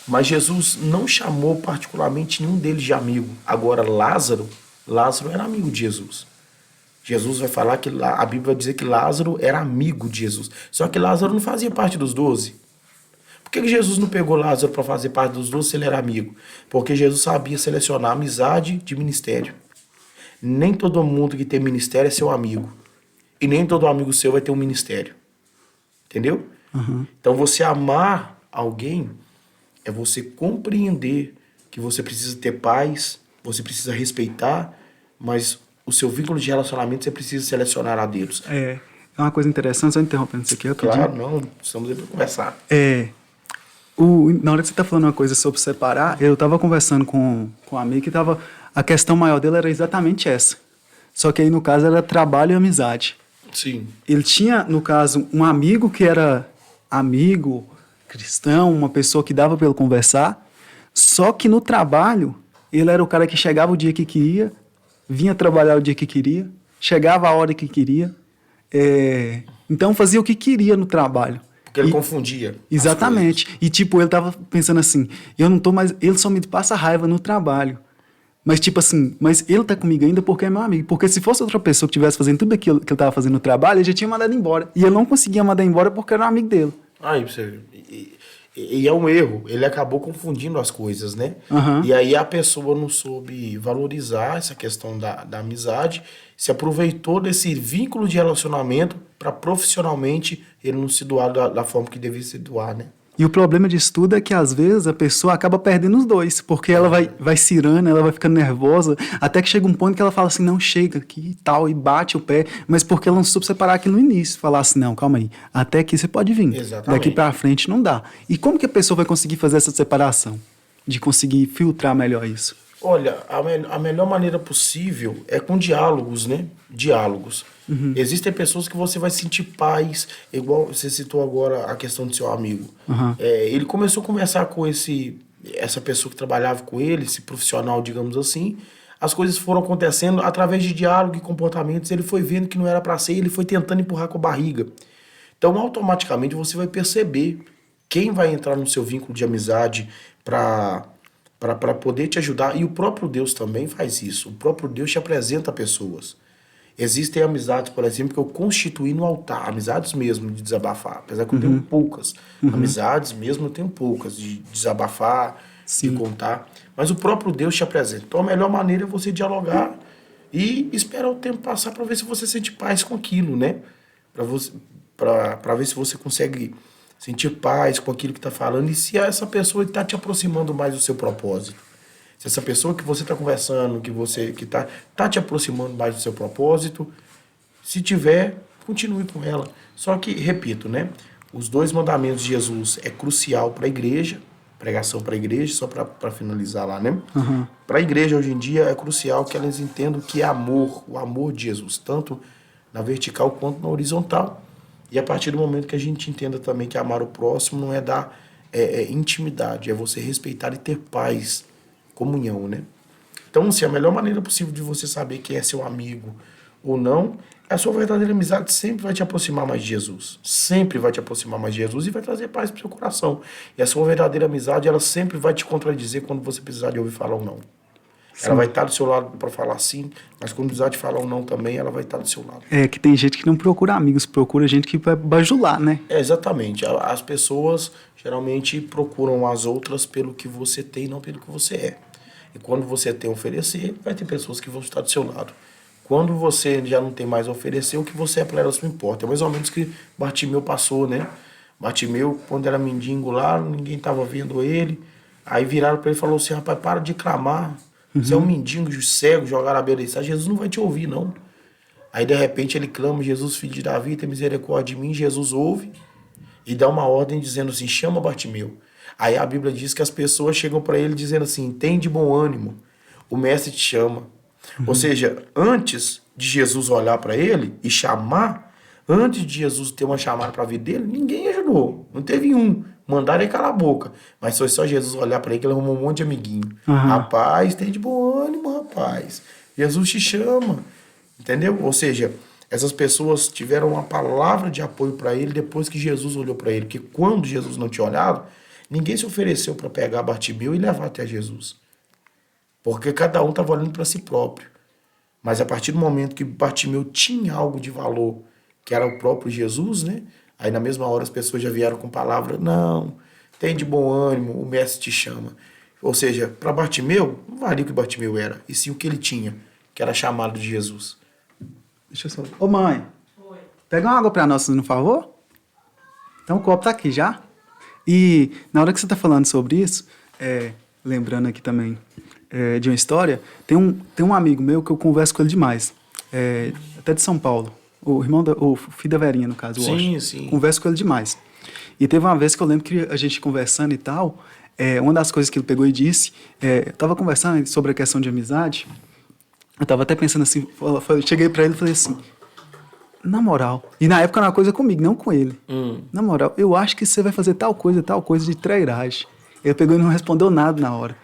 B: Mas Jesus não chamou particularmente nenhum deles de amigo. Agora, Lázaro era amigo de Jesus. Jesus vai falar que a Bíblia vai dizer que Lázaro era amigo de Jesus. Só que Lázaro não fazia parte dos 12. Por que Jesus não pegou Lázaro para fazer parte dos 12 se ele era amigo? Porque Jesus sabia selecionar amizade de ministério. Nem todo mundo que tem ministério é seu amigo. E nem todo amigo seu vai ter um ministério. Entendeu? Então, você amar alguém é você compreender que você precisa ter paz, você precisa respeitar, mas o seu vínculo de relacionamento você precisa selecionar a Deus.
A: é uma coisa interessante, só interrompendo isso aqui rapidinho.
B: Claro, não, estamos aí para conversar.
A: Na hora que você está falando uma coisa sobre separar, eu estava conversando com um amigo que a questão maior dele era exatamente essa. Só que aí, no caso, era trabalho e amizade.
B: Sim.
A: Ele tinha, no caso, um amigo que era amigo, cristão, uma pessoa que dava para ele conversar, só que no trabalho, ele era o cara que chegava o dia que queria, vinha trabalhar o dia que queria, chegava a hora que queria, então fazia o que queria no trabalho.
B: Porque ele confundia.
A: Exatamente. E tipo, ele tava pensando assim, eu não tô mais, ele só me passa raiva no trabalho. Mas tipo assim, mas ele tá comigo ainda porque é meu amigo. Porque se fosse outra pessoa que estivesse fazendo tudo aquilo que ele tava fazendo no trabalho, ele já tinha mandado embora. E eu não conseguia mandar embora porque era um amigo dele.
B: Aí, você... E é um erro. Ele acabou confundindo as coisas, né?
A: Uhum.
B: E aí a pessoa não soube valorizar essa questão da amizade, se aproveitou desse vínculo de relacionamento para profissionalmente ele não se doar da forma que devia se doar, né?
A: E o problema disso tudo é que, às vezes, a pessoa acaba perdendo os dois, porque ela vai cirando, ela vai ficando nervosa, até que chega um ponto que ela fala assim, não, chega aqui e tal, e bate o pé, mas porque ela não soube separar aqui no início, falar assim, não, calma aí, até aqui você pode vir,
B: Exatamente.
A: Daqui pra frente não dá. E como que a pessoa vai conseguir fazer essa separação? De conseguir filtrar melhor isso?
B: Olha, a melhor maneira possível é com diálogos, né? Diálogos. Uhum. Existem pessoas que você vai sentir paz, igual você citou agora a questão do seu amigo.
A: Uhum.
B: Ele começou a conversar com essa pessoa que trabalhava com ele, esse profissional, digamos assim. As coisas foram acontecendo através de diálogo e comportamentos. Ele foi vendo que não era para ser, ele foi tentando empurrar com a barriga. Então, automaticamente, você vai perceber quem vai entrar no seu vínculo de amizade para poder te ajudar. E o próprio Deus também faz isso. O próprio Deus te apresenta pessoas. Existem amizades, por exemplo, que eu constituí no altar. Amizades mesmo de desabafar. Apesar que eu tenho poucas. Amizades mesmo eu tenho poucas. De desabafar, de contar. Mas o próprio Deus te apresenta. Então a melhor maneira é você dialogar e esperar o tempo passar para ver se você sente paz com aquilo, né? Para ver se você consegue sentir paz com aquilo que está falando e se essa pessoa está te aproximando mais do seu propósito. Se essa pessoa que você está conversando, que tá te aproximando mais do seu propósito, se tiver, continue com ela. Só que, repito, né? Os 2 mandamentos de Jesus é crucial para a igreja, pregação para a igreja, só para finalizar lá, né? Uhum. Para a igreja, hoje em dia, é crucial que elas entendam que é amor, o amor de Jesus, tanto na vertical quanto na horizontal. E a partir do momento que a gente entenda também que amar o próximo não é dar intimidade, é você respeitar e ter paz, comunhão, né? Então, se a melhor maneira possível de você saber quem é seu amigo ou não, a sua verdadeira amizade sempre vai te aproximar mais de Jesus. Sempre vai te aproximar mais de Jesus e vai trazer paz para o seu coração. E a sua verdadeira amizade, ela sempre vai te contradizer quando você precisar de ouvir falar um não. Sim. Ela vai estar do seu lado para falar sim, mas quando precisar de falar um não também, ela vai estar do seu lado.
A: É que tem gente que não procura amigos, procura gente que vai bajular, né?
B: Exatamente. As pessoas geralmente procuram as outras pelo que você tem, não pelo que você é. E quando você tem a oferecer, vai ter pessoas que vão estar do seu lado. Quando você já não tem mais a oferecer, o que você é para elas não importa. É mais ou menos que Bartimeu passou, né? Bartimeu, quando era mendigo lá, ninguém estava vendo ele. Aí viraram para ele e falaram assim, rapaz, para de clamar. Você é um mendigo, cego, jogar na beira da estrada. Jesus não vai te ouvir, não. Aí, de repente, ele clama, Jesus, filho de Davi, tem misericórdia de mim. Jesus ouve e dá uma ordem dizendo assim, chama Bartimeu. Aí a Bíblia diz que as pessoas chegam para ele dizendo assim, tem de bom ânimo, o mestre te chama. Ou seja, antes de Jesus olhar para ele e chamar, antes de Jesus ter uma chamada para a vida dele, ninguém ajudou. Não teve um. Mandaram ele calar a boca. Mas foi só Jesus olhar para ele que ele arrumou um monte de amiguinho. Rapaz, tem de bom ânimo, rapaz. Jesus te chama. Entendeu? Ou seja, essas pessoas tiveram uma palavra de apoio para ele depois que Jesus olhou para ele. Porque quando Jesus não tinha olhado, ninguém se ofereceu para pegar Bartimeu e levar até Jesus. Porque cada um estava olhando para si próprio. Mas a partir do momento que Bartimeu tinha algo de valor, que era o próprio Jesus, né? Aí na mesma hora as pessoas já vieram com palavra, não, tem de bom ânimo, o mestre te chama. Ou seja, para Bartimeu, não valia o que Bartimeu era, e sim o que ele tinha, que era chamado de Jesus.
A: Deixa eu só... Ô mãe, oi. Pega uma água para nós, por favor? Então o copo tá aqui já. E na hora que você tá falando sobre isso, lembrando aqui também de uma história, tem um amigo meu que eu converso com ele demais, até de São Paulo. O irmão, o filho da Verinha, no caso, o
B: Sim,
A: Washington.
B: sim.
A: Converso com ele demais. E teve uma vez que eu lembro que a gente conversando e tal, uma das coisas que ele pegou e disse, eu tava conversando sobre a questão de amizade, eu tava até pensando assim, cheguei pra ele e falei assim, na moral, e na época era uma coisa comigo, não com ele. Na moral, eu acho que você vai fazer tal coisa de trairagem. Ele pegou e não respondeu nada na hora.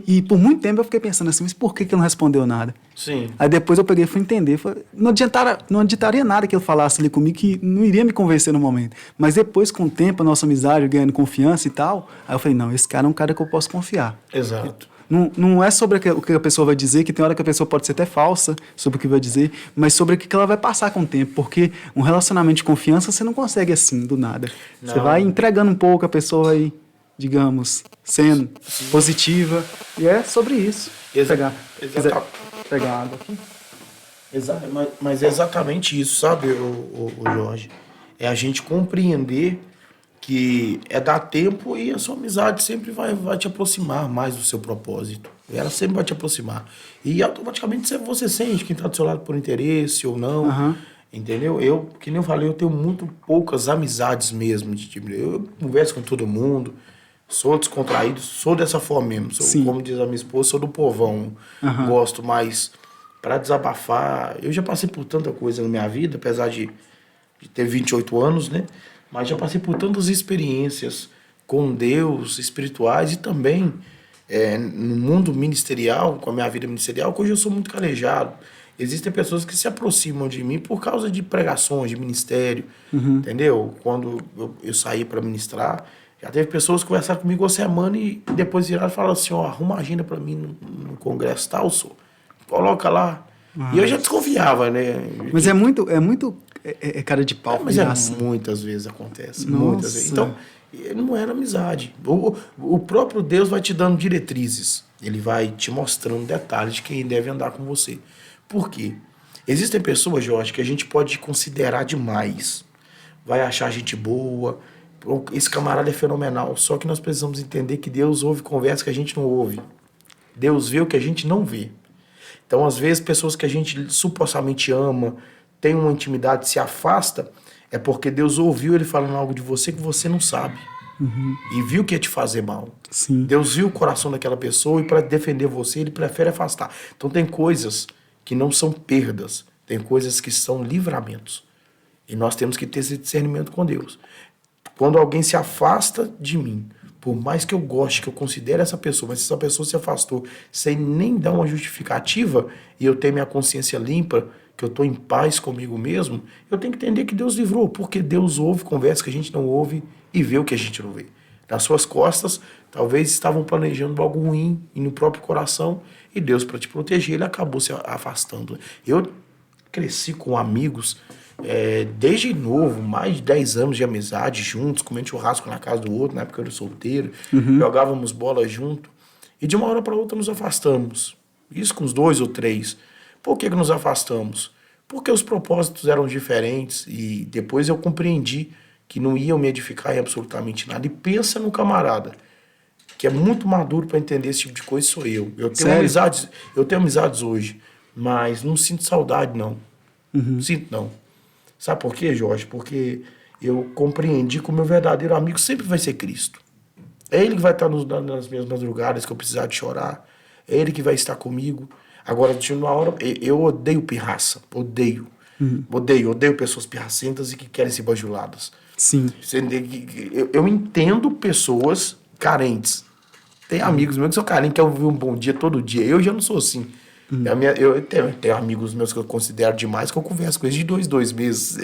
A: E por muito tempo eu fiquei pensando assim, mas por que ele não respondeu nada?
B: Sim.
A: Aí depois eu peguei e fui entender. Não adiantaria nada que ele falasse ali comigo, que não iria me convencer no momento. Mas depois, com o tempo, a nossa amizade ganhando confiança e tal, aí eu falei, não, esse cara é um cara que eu posso confiar.
B: Exato.
A: Não é sobre o que a pessoa vai dizer, que tem hora que a pessoa pode ser até falsa sobre o que vai dizer, mas sobre o que ela vai passar com o tempo. Porque um relacionamento de confiança você não consegue assim, do nada. Você vai entregando um pouco, a pessoa vai, digamos, sendo positiva. E é sobre isso. Pegar água aqui.
B: Mas é exatamente isso, sabe, o Jorge? É a gente compreender que é dar tempo e a sua amizade sempre vai te aproximar mais do seu propósito. Ela sempre vai te aproximar. E automaticamente você sente quem está do seu lado por interesse ou não. Entendeu? Eu, que nem eu falei, eu tenho muito poucas amizades mesmo. Eu converso com todo mundo, sou descontraído, sou dessa forma mesmo. Como diz a minha esposa, sou do povão. Gosto mais para desabafar. Eu já passei por tanta coisa na minha vida, apesar de ter 28 anos, né? Mas já passei por tantas experiências com Deus, espirituais e também no mundo ministerial, com a minha vida ministerial, que hoje eu sou muito calejado. Existem pessoas que se aproximam de mim por causa de pregações, de ministério, entendeu? Quando eu saí para ministrar, já teve pessoas que conversaram comigo uma semana e depois viraram e falaram assim, arruma uma agenda para mim no congresso tal, coloca lá. E eu já desconfiava, né?
A: Mas é muito cara de pau.
B: Mas muitas vezes acontece,
A: Nossa.
B: muitas vezes. Então, não era amizade. O próprio Deus vai te dando diretrizes. Ele vai te mostrando detalhes de quem deve andar com você. Por quê? Existem pessoas, Jorge, que a gente pode considerar demais. Vai achar gente boa. Esse camarada é fenomenal. Só que nós precisamos entender que Deus ouve conversa que a gente não ouve. Deus vê o que a gente não vê. Então, às vezes, pessoas que a gente supostamente ama, tem uma intimidade, se afasta, é porque Deus ouviu ele falando algo de você que você não sabe. E viu que ia te fazer mal.
A: Sim.
B: Deus viu o coração daquela pessoa e para defender você, ele prefere afastar. Então tem coisas que não são perdas, tem coisas que são livramentos. E nós temos que ter esse discernimento com Deus. Quando alguém se afasta de mim, por mais que eu goste, que eu considere essa pessoa, mas se essa pessoa se afastou sem nem dar uma justificativa e eu tenho minha consciência limpa, que eu estou em paz comigo mesmo, eu tenho que entender que Deus livrou, porque Deus ouve conversa que a gente não ouve e vê o que a gente não vê. Nas suas costas, talvez estavam planejando algo ruim e no próprio coração, e Deus, para te proteger, ele acabou se afastando. Eu cresci com amigos desde novo, mais de 10 anos de amizade juntos, comendo churrasco na casa do outro, na época eu era solteiro, jogávamos bola junto, e de uma hora para outra nos afastamos. Isso com uns 2 ou 3. Por que nos afastamos? Porque os propósitos eram diferentes e depois eu compreendi que não iam me edificar em absolutamente nada. E pensa no camarada, que é muito maduro para entender esse tipo de coisa, sou eu. Eu tenho amizades hoje, mas não sinto saudade, não. Não sinto, não. Sabe por quê, Jorge? Porque eu compreendi que o meu verdadeiro amigo sempre vai ser Cristo. É Ele que vai estar nas minhas madrugadas que eu precisar de chorar. É Ele que vai estar comigo. Agora, de uma hora, eu odeio pirraça. Odeio. Odeio pessoas pirracentas e que querem ser bajuladas.
A: Sim.
B: Eu entendo pessoas carentes. Tem amigos meus que são carentes, que eu ouvir um bom dia todo dia. Eu já não sou assim. Eu tenho amigos meus que eu considero demais, que eu converso com eles de 2 meses.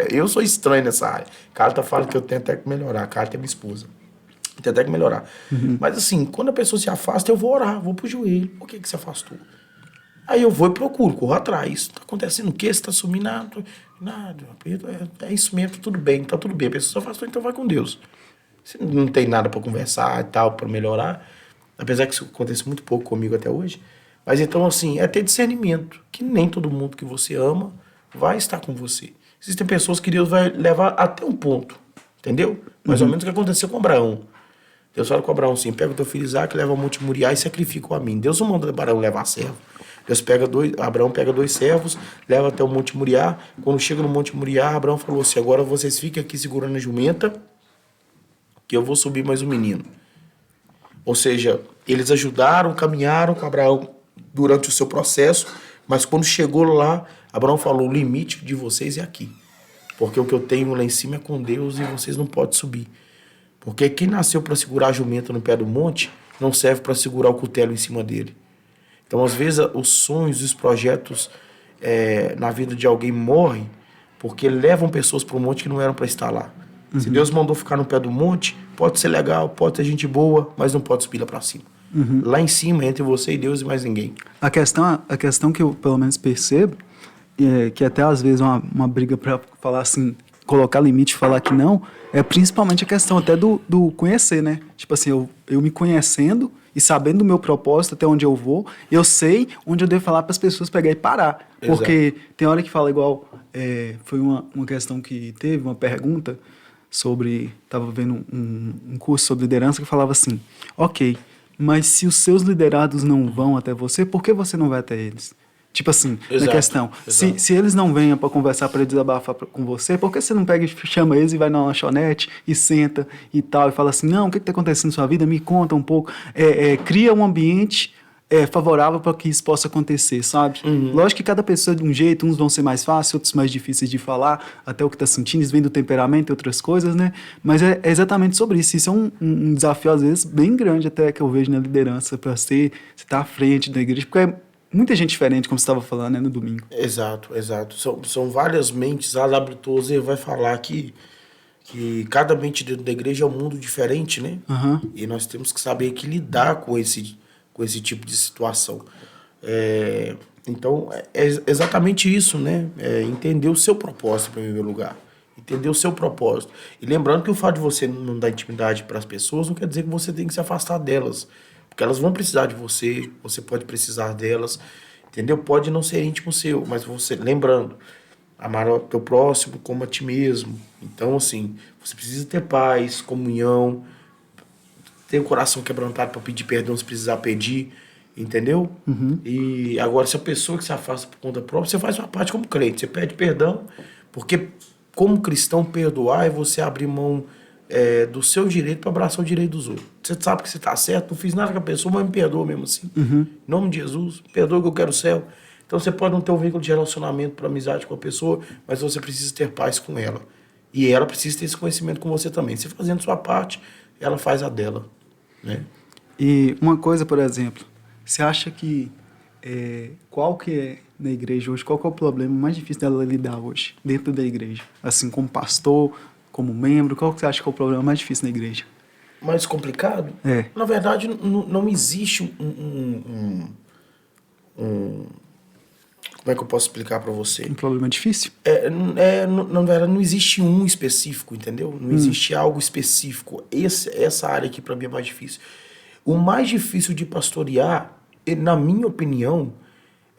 B: Eu sou estranho nessa área. A Carta fala que eu tenho até que melhorar. A Carta é minha esposa. Tem até que melhorar. Mas assim, quando a pessoa se afasta, eu vou orar, vou pro joelho. Por que se afastou? Aí eu vou e procuro, corro atrás. Tá acontecendo o quê? Você tá sumindo? Nada. É isso mesmo, tudo bem, tá tudo bem. A pessoa se afastou, então vai com Deus. Se não tem nada para conversar e tal, para melhorar, apesar que isso acontece muito pouco comigo até hoje. Mas então, assim, é ter discernimento, que nem todo mundo que você ama vai estar com você. Existem pessoas que Deus vai levar até um ponto, entendeu? Mais ou menos o que aconteceu com Abraão. Deus fala com Abraão assim, pega o teu filho Isaac, leva ao Monte Moriá e sacrifica-o a mim. Deus não manda Abraão levar servo. Abraão pega 2 servos, leva até o Monte Moriá. Quando chega no Monte Moriá, Abraão falou assim, agora vocês fiquem aqui segurando a jumenta, que eu vou subir mais um menino. Ou seja, eles ajudaram, caminharam com Abraão durante o seu processo, mas quando chegou lá, Abraão falou, o limite de vocês é aqui. Porque o que eu tenho lá em cima é com Deus e vocês não podem subir. Porque quem nasceu para segurar a jumenta no pé do monte, não serve para segurar o cutelo em cima dele. Então, às vezes, os sonhos, os projetos na vida de alguém morrem porque levam pessoas para o monte que não eram para estar lá. Uhum. Se Deus mandou ficar no pé do monte, pode ser legal, pode ter gente boa, mas não pode subir lá para cima. Uhum. Lá em cima, entre você e Deus e mais ninguém.
A: A questão que eu, pelo menos, percebo, que até às vezes uma briga para falar assim, colocar limite e falar que não, é principalmente a questão até do conhecer, né? Tipo assim, eu me conhecendo e sabendo do meu propósito, até onde eu vou, eu sei onde eu devo falar para as pessoas pegar e parar. Exato. Porque tem hora que fala igual, foi uma questão que teve, uma pergunta sobre, estava vendo um curso sobre liderança que falava assim, ok, mas se os seus liderados não vão até você, por que você não vai até eles? Tipo assim, exato, na questão, se eles não venham para conversar, para desabafar com você, por que você não pega e chama eles e vai na lanchonete e senta e tal, e fala assim, não, o que está acontecendo na sua vida? Me conta um pouco. Cria um ambiente favorável para que isso possa acontecer, sabe? Uhum. Lógico que cada pessoa é de um jeito, uns vão ser mais fáceis, outros mais difíceis de falar, até o que está sentindo, isso vem do temperamento e outras coisas, né? Mas é exatamente sobre isso. Isso é um desafio, às vezes, bem grande até que eu vejo na liderança, para você estar à frente da igreja, porque muita gente diferente, como você estava falando, né, no domingo.
B: Exato. São várias mentes. A W. Tozer vai falar que cada mente dentro da igreja é um mundo diferente, né? Uhum. E nós temos que saber que lidar com esse tipo de situação. Então, é exatamente isso, né? Entender o seu propósito, em primeiro lugar. Entender o seu propósito. E lembrando que o fato de você não dar intimidade para as pessoas não quer dizer que você tem que se afastar delas. Porque elas vão precisar de você, você pode precisar delas, entendeu? Pode não ser íntimo seu, mas você, lembrando, amar o teu próximo como a ti mesmo. Então, assim, você precisa ter paz, comunhão, ter o coração quebrantado para pedir perdão se precisar pedir, entendeu? Uhum. E agora, se a pessoa que se afasta por conta própria, você faz uma parte como crente, você pede perdão, porque como cristão, perdoar é você abrir mão do seu direito para abraçar o direito dos outros. Você sabe que você está certo, não fiz nada com a pessoa, mas me perdoa mesmo assim. Uhum. Em nome de Jesus, perdoa que eu quero o céu. Então você pode não ter um vínculo de relacionamento para amizade com a pessoa, mas você precisa ter paz com ela. E ela precisa ter esse conhecimento com você também. Você fazendo sua parte, ela faz a dela. Né?
A: E uma coisa, por exemplo, você acha que qual que é na igreja hoje, qual que é o problema mais difícil dela lidar hoje, dentro da igreja? Assim, como pastor, como membro, qual que você acha que é o problema mais difícil na igreja?
B: Mais complicado? Na verdade, não existe como é que eu posso explicar para você?
A: Um problema difícil?
B: Na verdade, não existe um específico, entendeu? Não existe algo específico. Essa área aqui, para mim, é mais difícil. O mais difícil de pastorear, na minha opinião,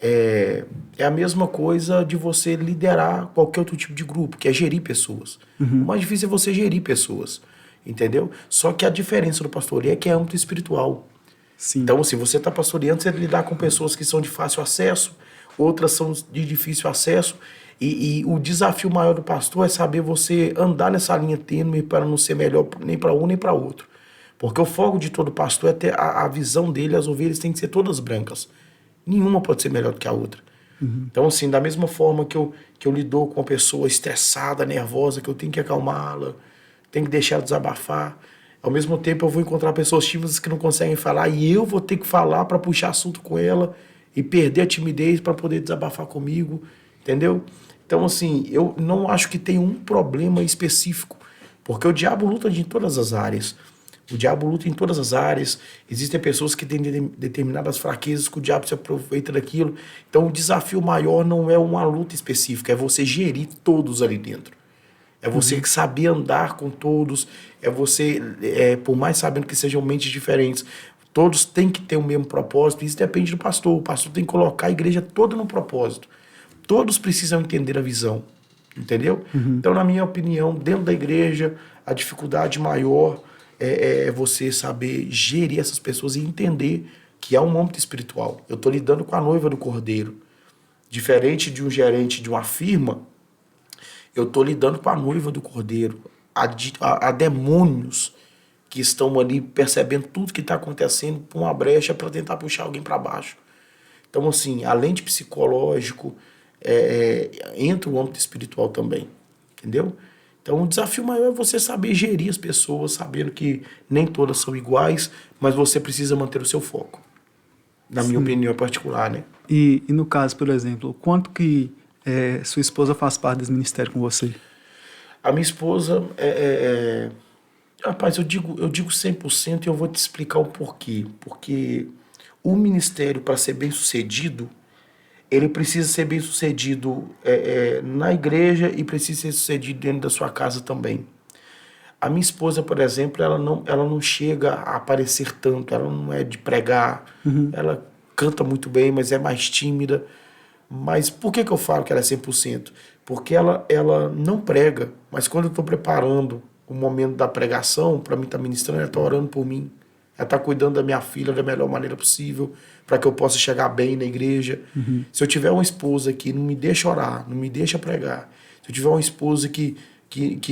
B: é a mesma coisa de você liderar qualquer outro tipo de grupo, que é gerir pessoas. Uhum. O mais difícil é você gerir pessoas, entendeu? Só que a diferença do pastoreio é que é âmbito espiritual. Sim. Então, se você está pastoreando, você lidar com pessoas que são de fácil acesso, outras são de difícil acesso, e o desafio maior do pastor é saber você andar nessa linha tênue para não ser melhor nem para um nem para outro. Porque o foco de todo pastor é ter a visão dele, as ovelhas têm que ser todas brancas. Nenhuma pode ser melhor do que a outra. Uhum. Então, assim, da mesma forma que eu lido com uma pessoa estressada, nervosa, que eu tenho que acalmá-la, tenho que deixar ela desabafar, ao mesmo tempo eu vou encontrar pessoas tímidas que não conseguem falar e eu vou ter que falar para puxar assunto com ela e perder a timidez para poder desabafar comigo, entendeu? Então, assim, eu não acho que tem um problema específico, porque o diabo luta em todas as áreas. O diabo luta em todas as áreas. Existem pessoas que têm determinadas fraquezas que o diabo se aproveita daquilo. Então, o desafio maior não é uma luta específica, é você gerir todos ali dentro. É você saber andar com todos, é você, por mais sabendo que sejam mentes diferentes, todos têm que ter o mesmo propósito. Isso depende do pastor. O pastor tem que colocar a igreja toda no propósito. Todos precisam entender a visão, entendeu? Uhum. Então, na minha opinião, dentro da igreja, a dificuldade maior é você saber gerir essas pessoas e entender que é um âmbito espiritual. Eu estou lidando com a noiva do Cordeiro. Diferente de um gerente de uma firma, eu estou lidando com a noiva do Cordeiro. Há demônios que estão ali percebendo tudo que está acontecendo por uma brecha para tentar puxar alguém para baixo. Então, assim, além de psicológico, entra o âmbito espiritual também, entendeu? Então, o desafio maior é você saber gerir as pessoas, sabendo que nem todas são iguais, mas você precisa manter o seu foco, na minha opinião particular, né?
A: E no caso, por exemplo, o quanto que sua esposa faz parte desse ministério com você?
B: A minha esposa, rapaz, eu digo 100% e eu vou te explicar o porquê. Porque o ministério, para ser bem sucedido, ele precisa ser bem sucedido na igreja e precisa ser sucedido dentro da sua casa também. A minha esposa, por exemplo, ela não chega a aparecer tanto, ela não é de pregar, ela canta muito bem, mas é mais tímida. Mas por que eu falo que ela é 100%? Porque ela não prega, mas quando eu estou preparando o momento da pregação, para mim estar ministrando, ela está orando por mim. Ela está cuidando da minha filha da melhor maneira possível, para que eu possa chegar bem na igreja. Se eu tiver uma esposa que não me deixa orar, não me deixa pregar, se eu tiver uma esposa que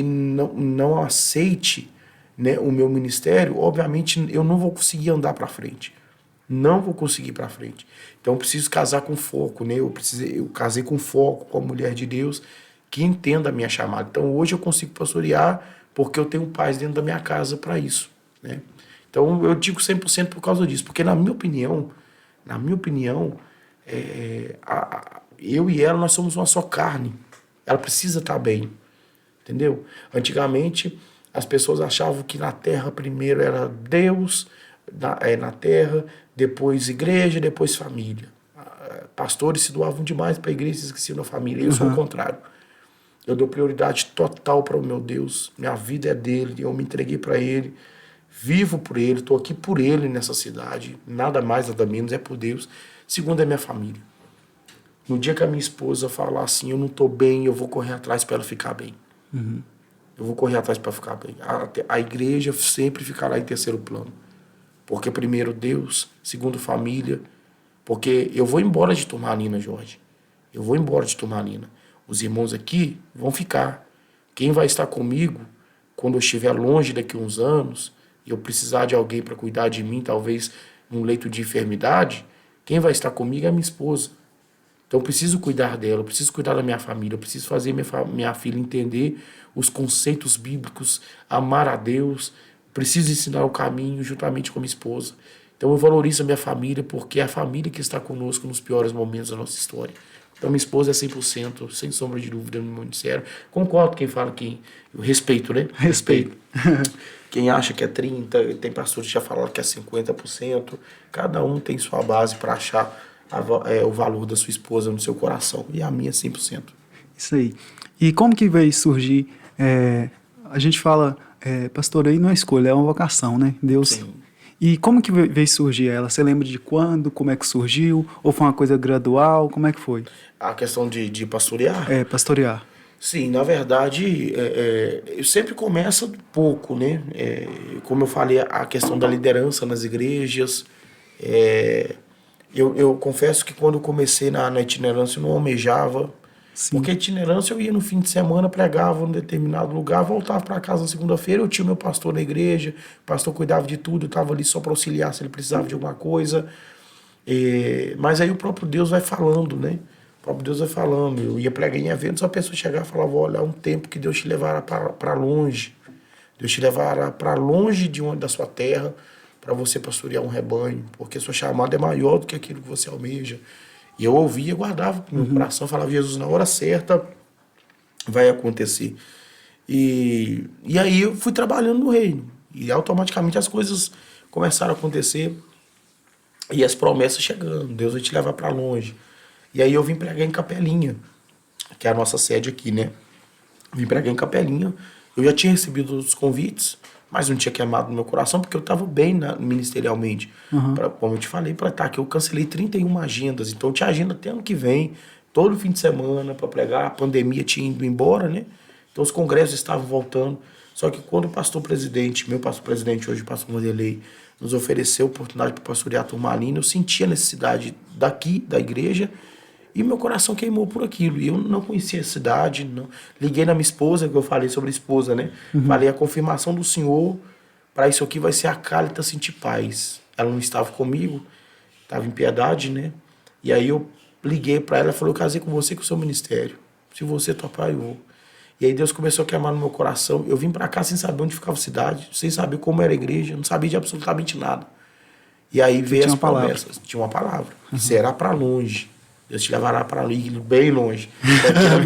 B: não aceite, né, o meu ministério, obviamente eu não vou conseguir andar para frente. Não vou conseguir para frente. Então eu preciso casar com foco, né? Eu casei com foco, com a mulher de Deus que entenda a minha chamada. Então hoje eu consigo pastorear porque eu tenho paz dentro da minha casa para isso, né? Então eu digo 100% por causa disso, porque na minha opinião, eu e ela, nós somos uma só carne. Ela precisa estar bem, entendeu? Antigamente as pessoas achavam que na terra primeiro era Deus, na terra, depois igreja, depois família. Pastores se doavam demais para a igreja e se esqueciam da família. Eu sou o contrário. Eu dou prioridade total para o meu Deus. Minha vida é dele, eu me entreguei para ele, vivo por ele, estou aqui por ele nessa cidade. Nada mais, nada menos, é por Deus. Segundo é minha família. No dia que a minha esposa falar assim, eu não estou bem, eu vou correr atrás para ela ficar bem. Eu vou correr atrás para ficar bem. A igreja sempre ficará em terceiro plano. Porque primeiro Deus, segundo família. Porque eu vou embora de Turmalina, Jorge. Eu vou embora de Turmalina. Os irmãos aqui vão ficar. Quem vai estar comigo quando eu estiver longe daqui a uns anos e eu precisar de alguém para cuidar de mim, talvez num leito de enfermidade, quem vai estar comigo é a minha esposa. Então eu preciso cuidar dela, eu preciso cuidar da minha família, eu preciso fazer minha filha entender os conceitos bíblicos, amar a Deus, preciso ensinar o caminho juntamente com a minha esposa. Então eu valorizo a minha família porque é a família que está conosco nos piores momentos da nossa história. Então minha esposa é 100%, sem sombra de dúvida, no meu ministério. Concordo com quem fala que... Eu respeito, né?
A: Respeito.
B: Quem acha que é 30%, tem pastores que já falaram que é 50%. Cada um tem sua base para achar o valor da sua esposa no seu coração. E a minha é 100%.
A: Isso aí. E como que veio surgir... a gente fala, pastoreio não é escolha, é uma vocação, né? Deus...
B: Sim.
A: E como que veio surgir ela? Você lembra de quando? Como é que surgiu? Ou foi uma coisa gradual? Como é que foi?
B: A questão de pastorear?
A: Pastorear.
B: Sim, na verdade, eu sempre começo pouco, né? Como eu falei, a questão da liderança nas igrejas. Eu confesso que quando eu comecei na itinerância eu não almejava. Sim. Porque itinerância eu ia no fim de semana, pregava em determinado lugar, voltava para casa na segunda-feira, eu tinha meu pastor na igreja, o pastor cuidava de tudo, eu estava ali só para auxiliar se ele precisava de alguma coisa. Mas aí o próprio Deus vai falando, né? O próprio Deus vai falando. Eu ia pregar em eventos, a pessoa chegava e falava, olha, há um tempo que Deus te levará para longe. Deus te levará para longe da sua terra, para você pastorear um rebanho, porque sua chamada é maior do que aquilo que você almeja. E eu ouvia, guardava no meu coração, falava, Jesus, na hora certa vai acontecer. E aí eu fui trabalhando no reino. E automaticamente as coisas começaram a acontecer e as promessas chegando. Deus vai te levar para longe. E aí eu vim pregar em Capelinha, que é a nossa sede aqui, né? Vim pregar em Capelinha. Eu já tinha recebido os convites, mas não tinha queimado no meu coração, porque eu estava bem ministerialmente. Como eu te falei, para estar aqui, eu cancelei 31 agendas. Então, eu tinha agenda até ano que vem, todo fim de semana, para pregar. A pandemia tinha ido embora, né? Então, os congressos estavam voltando. Só que quando o pastor presidente, meu pastor presidente hoje, o pastor Vanderlei, nos ofereceu a oportunidade para pastorear a Turmalina. Eu senti a necessidade daqui, da igreja, e meu coração queimou por aquilo. E eu não conhecia a cidade. Não. Liguei na minha esposa, que eu falei sobre a esposa, né? Falei, a confirmação do Senhor para isso aqui vai ser a Cálita sentir paz. Ela não estava comigo, estava em Piedade, né? E aí eu liguei para ela e falei, eu casei com você com o seu ministério. Se você topar, eu vou. E aí Deus começou a queimar no meu coração. Eu vim para cá sem saber onde ficava a cidade, sem saber como era a igreja, não sabia de absolutamente nada. E aí veio as promessas. Tinha uma palavra. Será para longe. Deus te levará para ali, bem longe.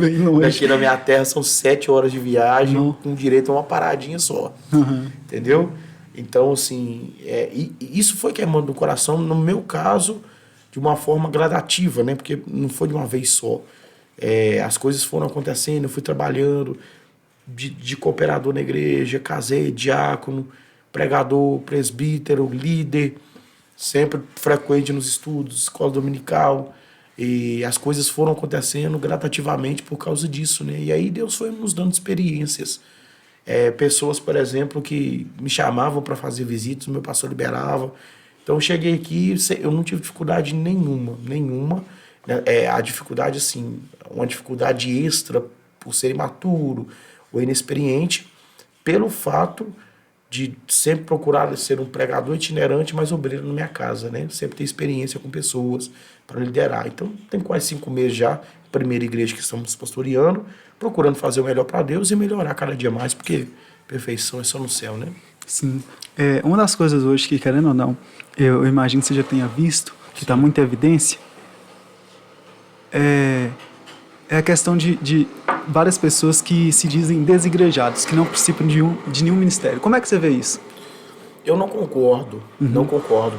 A: Bem longe.
B: Daqui na minha terra são 7 horas de viagem, com direito a uma paradinha só. Entendeu? Então, assim, isso foi queimando no coração, no meu caso, de uma forma gradativa, né? Porque não foi de uma vez só. As coisas foram acontecendo, eu fui trabalhando de cooperador na igreja, casei, diácono, pregador, presbítero, líder, sempre frequente nos estudos, escola dominical. E as coisas foram acontecendo gradativamente por causa disso, né? E aí Deus foi nos dando experiências. Pessoas, por exemplo, que me chamavam para fazer visitas, o meu pastor liberava. Então eu cheguei aqui, eu não tive dificuldade nenhuma. Né? A dificuldade, assim, uma dificuldade extra por ser imaturo ou inexperiente, pelo fato de sempre procurar ser um pregador itinerante, mas obreiro na minha casa, né? Sempre ter experiência com pessoas para liderar. Então, tem quase 5 meses já, primeira igreja que estamos pastoreando, procurando fazer o melhor para Deus e melhorar cada dia mais, porque perfeição é só no céu, né?
A: Sim. Uma das coisas hoje que, querendo ou não, eu imagino que você já tenha visto, que está muito em evidência, é a questão de várias pessoas que se dizem desigrejados, que não participam de nenhum ministério. Como é que você vê isso?
B: Eu não concordo,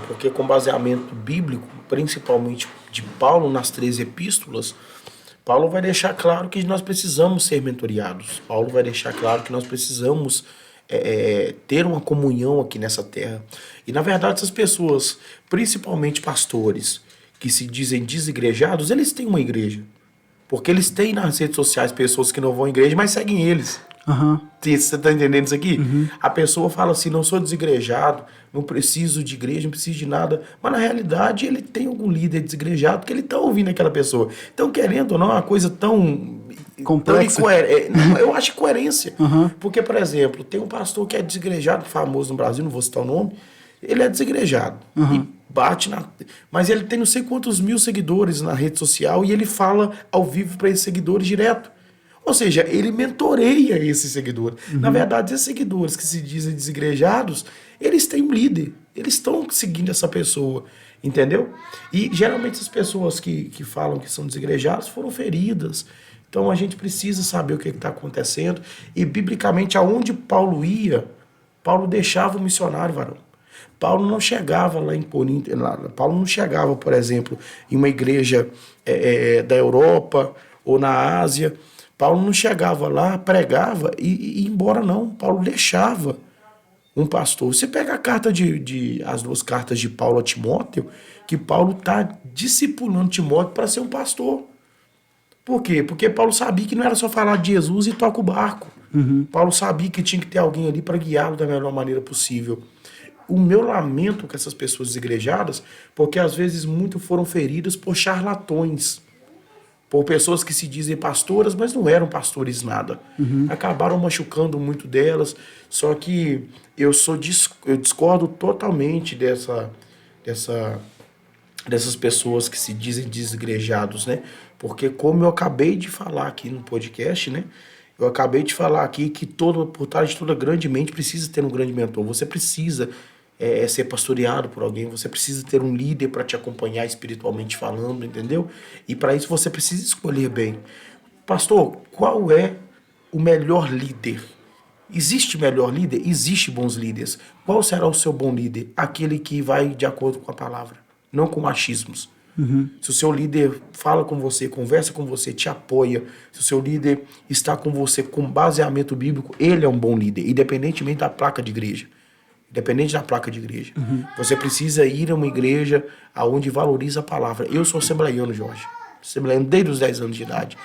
B: porque com baseamento bíblico, principalmente de Paulo nas 13 epístolas, Paulo vai deixar claro que nós precisamos ser mentoriados. Paulo vai deixar claro que nós precisamos ter uma comunhão aqui nessa terra. E, na verdade, essas pessoas, principalmente pastores, que se dizem desigrejados, eles têm uma igreja. Porque eles têm nas redes sociais pessoas que não vão à igreja, mas seguem eles. Você está entendendo isso aqui? A pessoa fala assim, não sou desigrejado, não preciso de igreja, não preciso de nada. Mas na realidade ele tem algum líder desigrejado que ele está ouvindo aquela pessoa. Então, querendo ou não, é uma coisa tão
A: complexa.
B: Eu acho incoerência. Porque, por exemplo, tem um pastor que é desigrejado, famoso no Brasil, não vou citar o nome, ele é desigrejado. E bate mas ele tem não sei quantos mil seguidores na rede social e ele fala ao vivo para esses seguidores direto. Ou seja, ele mentoreia esses seguidores. Na verdade, esses seguidores que se dizem desigrejados, eles têm um líder. Eles estão seguindo essa pessoa, entendeu? E geralmente as pessoas que falam que são desigrejados foram feridas. Então a gente precisa saber o que está acontecendo. E biblicamente, aonde Paulo ia, Paulo deixava o missionário, varão. Paulo não chegava lá em Corinto, Paulo não chegava, por exemplo, em uma igreja da Europa ou na Ásia. Paulo não chegava lá, pregava e ia embora, não. Paulo deixava um pastor. Você pega a carta as 2 cartas de Paulo a Timóteo, que Paulo está discipulando Timóteo para ser um pastor. Por quê? Porque Paulo sabia que não era só falar de Jesus e toca o barco. Paulo sabia que tinha que ter alguém ali para guiá-lo da melhor maneira possível. O meu lamento com essas pessoas desigrejadas, porque às vezes muito foram feridas por charlatões, por pessoas que se dizem pastoras, mas não eram pastores nada. Acabaram machucando muito delas, só que eu discordo totalmente dessas pessoas que se dizem desigrejados, né? Porque como eu acabei de falar aqui no podcast, né? Eu acabei de falar aqui que por trás de toda grande mente precisa ter um grande mentor. Você precisa ser pastoreado por alguém, você precisa ter um líder para te acompanhar espiritualmente falando, entendeu? E para isso você precisa escolher bem. Pastor, qual é o melhor líder? Existe melhor líder? Existe bons líderes. Qual será o seu bom líder? Aquele que vai de acordo com a palavra, não com machismos. Se o seu líder fala com você, conversa com você, te apoia, se o seu líder está com você com baseamento bíblico, ele é um bom líder, independentemente da placa de igreja. Você precisa ir a uma igreja onde valoriza a palavra. Eu sou assembleiano, Jorge. Assembleiano desde os 10 anos de idade.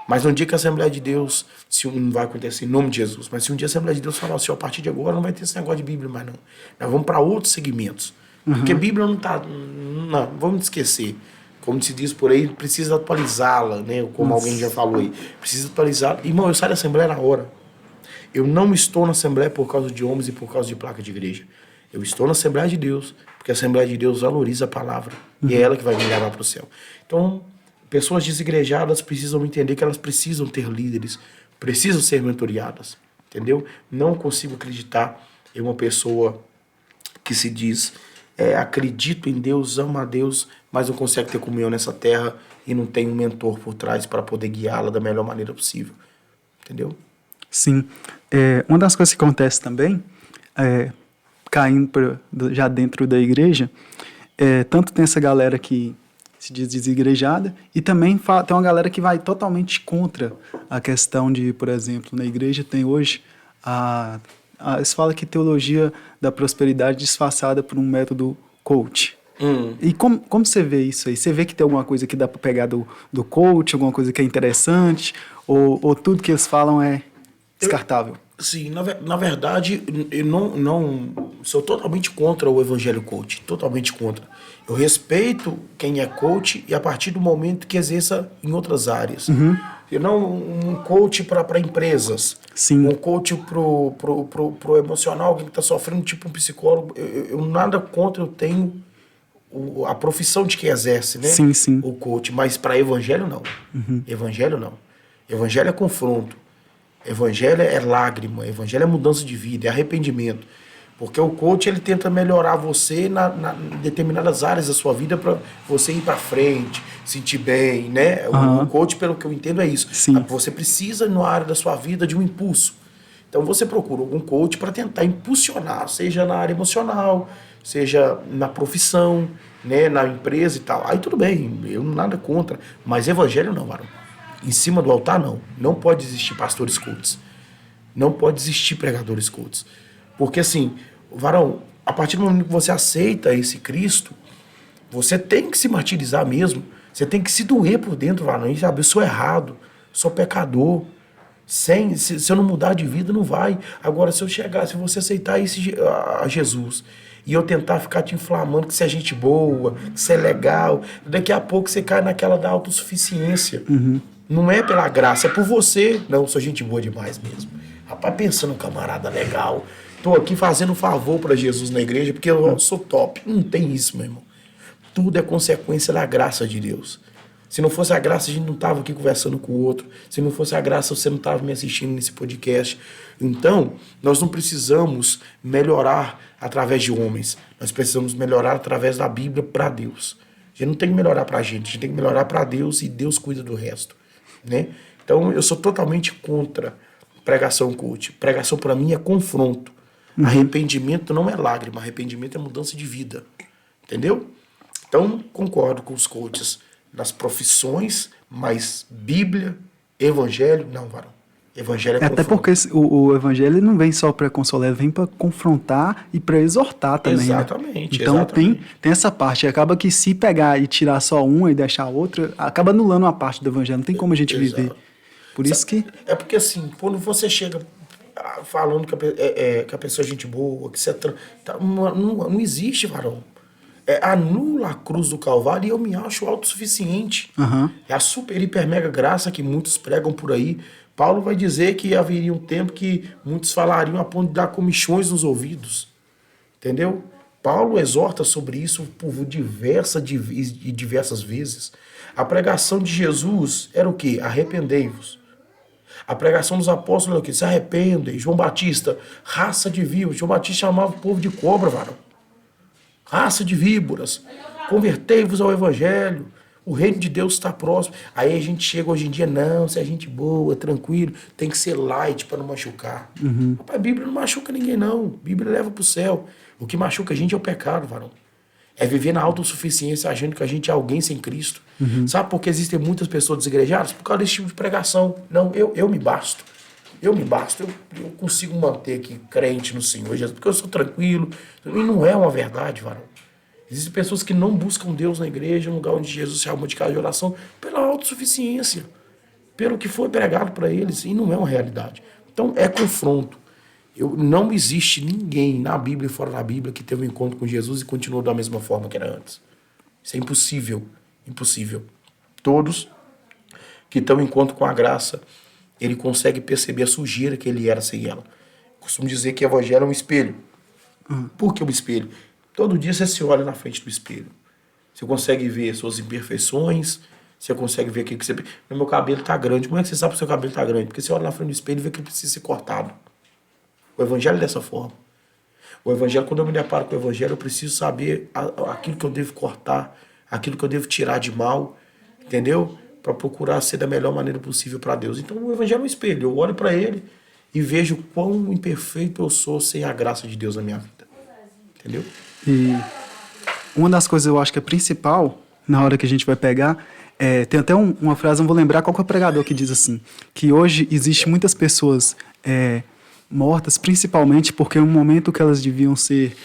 B: Mas no dia que a Assembleia de Deus, se não vai acontecer em nome de Jesus, mas se um dia a Assembleia de Deus falar assim, a partir de agora não vai ter esse negócio de Bíblia mais não. Nós vamos para outros segmentos. Porque Bíblia não está... Não, vamos esquecer. Como se diz por aí, precisa atualizá-la, né? Como alguém já falou aí. Precisa atualizá-la. Irmão, eu saio da Assembleia na hora. Eu não estou na Assembleia por causa de homens e por causa de placa de igreja. Eu estou na Assembleia de Deus, porque a Assembleia de Deus valoriza a palavra. E é ela que vai me levar para o céu. Então, pessoas desigrejadas precisam entender que elas precisam ter líderes, precisam ser mentoriadas. Entendeu? Não consigo acreditar em uma pessoa que se diz, acredito em Deus, ama a Deus, mas não consegue ter comunhão nessa terra e não tem um mentor por trás para poder guiá-la da melhor maneira possível. Entendeu?
A: Sim. Uma das coisas que acontece também, caindo já dentro da igreja, tanto tem essa galera que se diz desigrejada e também tem uma galera que vai totalmente contra a questão de, por exemplo, na igreja tem hoje se fala que teologia da prosperidade disfarçada por um método coach. E como você vê isso aí? Você vê que tem alguma coisa que dá para pegar do coach, alguma coisa que é interessante, ou tudo que eles falam é descartável?
B: Sim, na verdade, eu não sou totalmente contra o evangelho coach, totalmente contra. Eu respeito quem é coach e a partir do momento que exerça em outras áreas. Eu não um coach para empresas,
A: Sim.
B: um coach pro emocional, alguém que está sofrendo, tipo um psicólogo. Eu nada contra, eu tenho a profissão de quem exerce, né?
A: Sim, sim.
B: O coach, mas para evangelho não. Evangelho não. Evangelho é confronto. Evangelho é lágrima, evangelho é mudança de vida, é arrependimento. Porque o coach ele tenta melhorar você em determinadas áreas da sua vida para você ir para frente, sentir bem, né? O coach, pelo que eu entendo, é isso.
A: Sim.
B: Você precisa, na área da sua vida, de um impulso. Então você procura algum coach para tentar impulsionar, seja na área emocional, seja na profissão, né? Na empresa e tal. Aí tudo bem, eu nada contra. Mas evangelho não, varão. Em cima do altar, não. Não pode existir pastores cultos. Não pode existir pregadores cultos. Porque assim, varão, a partir do momento que você aceita esse Cristo, você tem que se martirizar mesmo. Você tem que se doer por dentro, varão. E sabe, eu sou errado, sou pecador. Se eu não mudar de vida, não vai. Agora, se você aceitar a Jesus e eu tentar ficar te inflamando que você é gente boa, que você é legal, daqui a pouco você cai naquela da autossuficiência. Não é pela graça, é por você. Não, eu sou gente boa demais mesmo. Rapaz, pensando um camarada legal. Tô aqui fazendo um favor para Jesus na igreja porque eu sou top. Não tem isso, meu irmão. Tudo é consequência da graça de Deus. Se não fosse a graça, a gente não estava aqui conversando com o outro. Se não fosse a graça, você não estava me assistindo nesse podcast. Então, nós não precisamos melhorar através de homens. Nós precisamos melhorar através da Bíblia para Deus. A gente não tem que melhorar para a gente tem que melhorar para Deus e Deus cuida do resto. Né? Então, eu sou totalmente contra pregação coach. Pregação, para mim, é confronto. Arrependimento não é lágrima. Arrependimento é mudança de vida. Entendeu? Então, concordo com os coaches nas profissões, mas Bíblia, Evangelho, não, varão. Evangelho é confronto.
A: Até porque o Evangelho não vem só para consolar, ele vem para confrontar e para exortar também.
B: Exatamente.
A: Né? Então tem essa parte. Acaba que se pegar e tirar só uma e deixar a outra, acaba anulando uma parte do Evangelho. Não tem como a gente viver. Por isso que...
B: É porque assim, quando você chega falando que a pessoa é gente boa, que você não existe, varão. Anula a cruz do Calvário e eu me acho autossuficiente. É a super, hiper, mega graça que muitos pregam por aí. Paulo vai dizer que haveria um tempo que muitos falariam a ponto de dar comichões nos ouvidos. Entendeu? Paulo exorta sobre isso por diversas vezes. A pregação de Jesus era o quê? Arrependei-vos. A pregação dos apóstolos era o quê? Se arrependem. João Batista, raça de víboras. João Batista chamava o povo de cobra, varão. Raça de víboras, convertei-vos ao Evangelho, o reino de Deus está próximo. Aí a gente chega hoje em dia, não, se é gente boa, tranquilo, tem que ser light para não machucar. Rapaz, a Bíblia não machuca ninguém, não. A Bíblia leva para o céu. O que machuca a gente é o pecado, varão. É viver na autossuficiência, achando que a gente é alguém sem Cristo. Sabe por que existem muitas pessoas desigrejadas? Por causa desse tipo de pregação. Não, eu me basto. Eu consigo manter aqui crente no Senhor Jesus, porque eu sou tranquilo. E não é uma verdade, varão. Existem pessoas que não buscam Deus na igreja, no lugar onde Jesus se arruma de casa de oração, pela autossuficiência. pelo que foi pregado para eles, e não é uma realidade. Então, é confronto. Não existe ninguém na Bíblia e fora da Bíblia que teve um encontro com Jesus e continuou da mesma forma que era antes. Isso é impossível. Impossível. Todos que estão em encontro com a graça, ele consegue perceber a sujeira que ele era sem ela. Costumo dizer que o evangelho é um espelho. Por que um espelho? Todo dia você se olha na frente do espelho. Você consegue ver suas imperfeições, você consegue ver aquilo que você... Meu cabelo está grande. Como é que você sabe que o seu cabelo está grande? Porque você olha na frente do espelho e vê que ele precisa ser cortado. O evangelho é dessa forma. O evangelho, quando eu me deparo com o evangelho, eu preciso saber aquilo que eu devo cortar, aquilo que eu devo tirar de mal, entendeu? Para procurar ser da melhor maneira possível para Deus. Então o evangelho é um espelho. Eu olho para ele e vejo quão imperfeito eu sou sem a graça de Deus na minha vida. Entendeu?
A: E uma das coisas eu acho que é principal, na hora que a gente vai pegar, tem até uma frase, não vou lembrar qual que é o pregador que diz assim, que hoje existe muitas pessoas mortas, principalmente porque no momento que elas deviam ser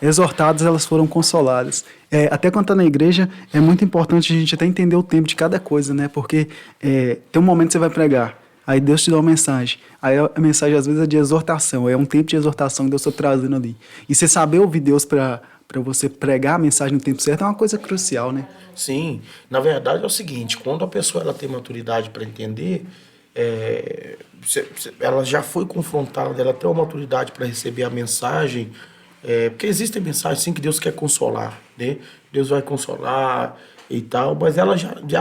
A: exortadas, elas foram consoladas. Até quando está na igreja, é muito importante a gente até entender o tempo de cada coisa, né? Porque tem um momento que você vai pregar, aí Deus te dá uma mensagem. Aí a mensagem, às vezes, é de exortação. É um tempo de exortação que Deus está trazendo ali. E você saber ouvir Deus para você pregar a mensagem no tempo certo é uma coisa crucial, né?
B: Sim. Na verdade, é o seguinte. Quando a pessoa ela tem maturidade para entender, ela já foi confrontada, ela tem uma maturidade para receber a mensagem, porque existem mensagens, sim, que Deus quer consolar, né? Deus vai consolar e tal, mas ela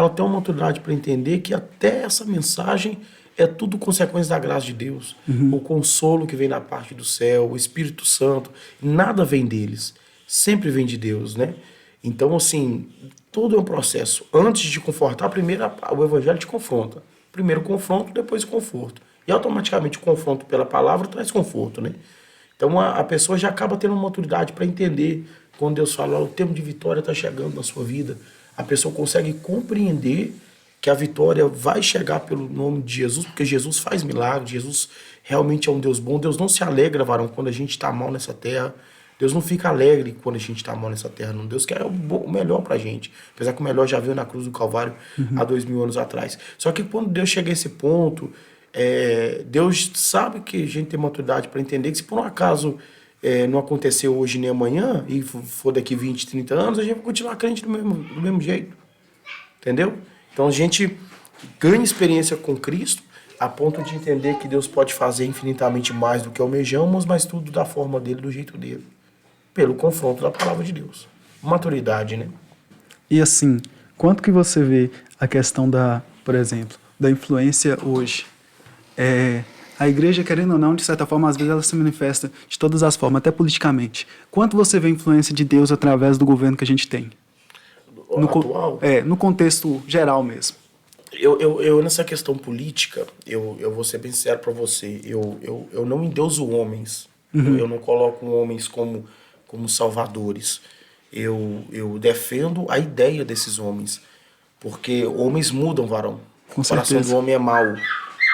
B: tem uma maturidade para entender que até essa mensagem é tudo consequência da graça de Deus. O consolo que vem da parte do céu, o Espírito Santo, nada vem deles, sempre vem de Deus, né? Então, assim, tudo é um processo. Antes de confortar, primeiro o Evangelho te confronta. Primeiro o confronto, depois o conforto. E automaticamente o confronto pela palavra traz conforto, né? Então a pessoa já acaba tendo uma maturidade para entender quando Deus fala, o tempo de vitória está chegando na sua vida. A pessoa consegue compreender que a vitória vai chegar pelo nome de Jesus, porque Jesus faz milagres, Jesus realmente é um Deus bom. Deus não se alegra, varão, quando a gente está mal nessa terra. Deus não fica alegre quando a gente está mal nessa terra, não. Deus quer o melhor pra gente. Apesar que o melhor já veio na cruz do Calvário há 2000 anos atrás. Só que quando Deus chega a esse ponto, Deus sabe que a gente tem maturidade para entender que se por um acaso não aconteceu hoje nem amanhã, e for daqui 20, 30 anos, a gente vai continuar crente do mesmo jeito. Entendeu? Então a gente ganha experiência com Cristo a ponto de entender que Deus pode fazer infinitamente mais do que almejamos, mas tudo da forma dele, do jeito dele. Pelo confronto da palavra de Deus. Maturidade, né?
A: E assim, quanto que você vê a questão por exemplo, da influência hoje? A igreja, querendo ou não, de certa forma, às vezes ela se manifesta de todas as formas, até politicamente. Quanto você vê a influência de Deus através do governo que a gente tem?
B: Atual?
A: No contexto geral mesmo.
B: Eu nessa questão política, eu vou ser bem sincero para você, eu não endeuso homens. Eu não coloco homens como salvadores. Eu defendo a ideia desses homens. Porque homens mudam, varão.
A: Com
B: o coração
A: certeza.
B: do homem é mau.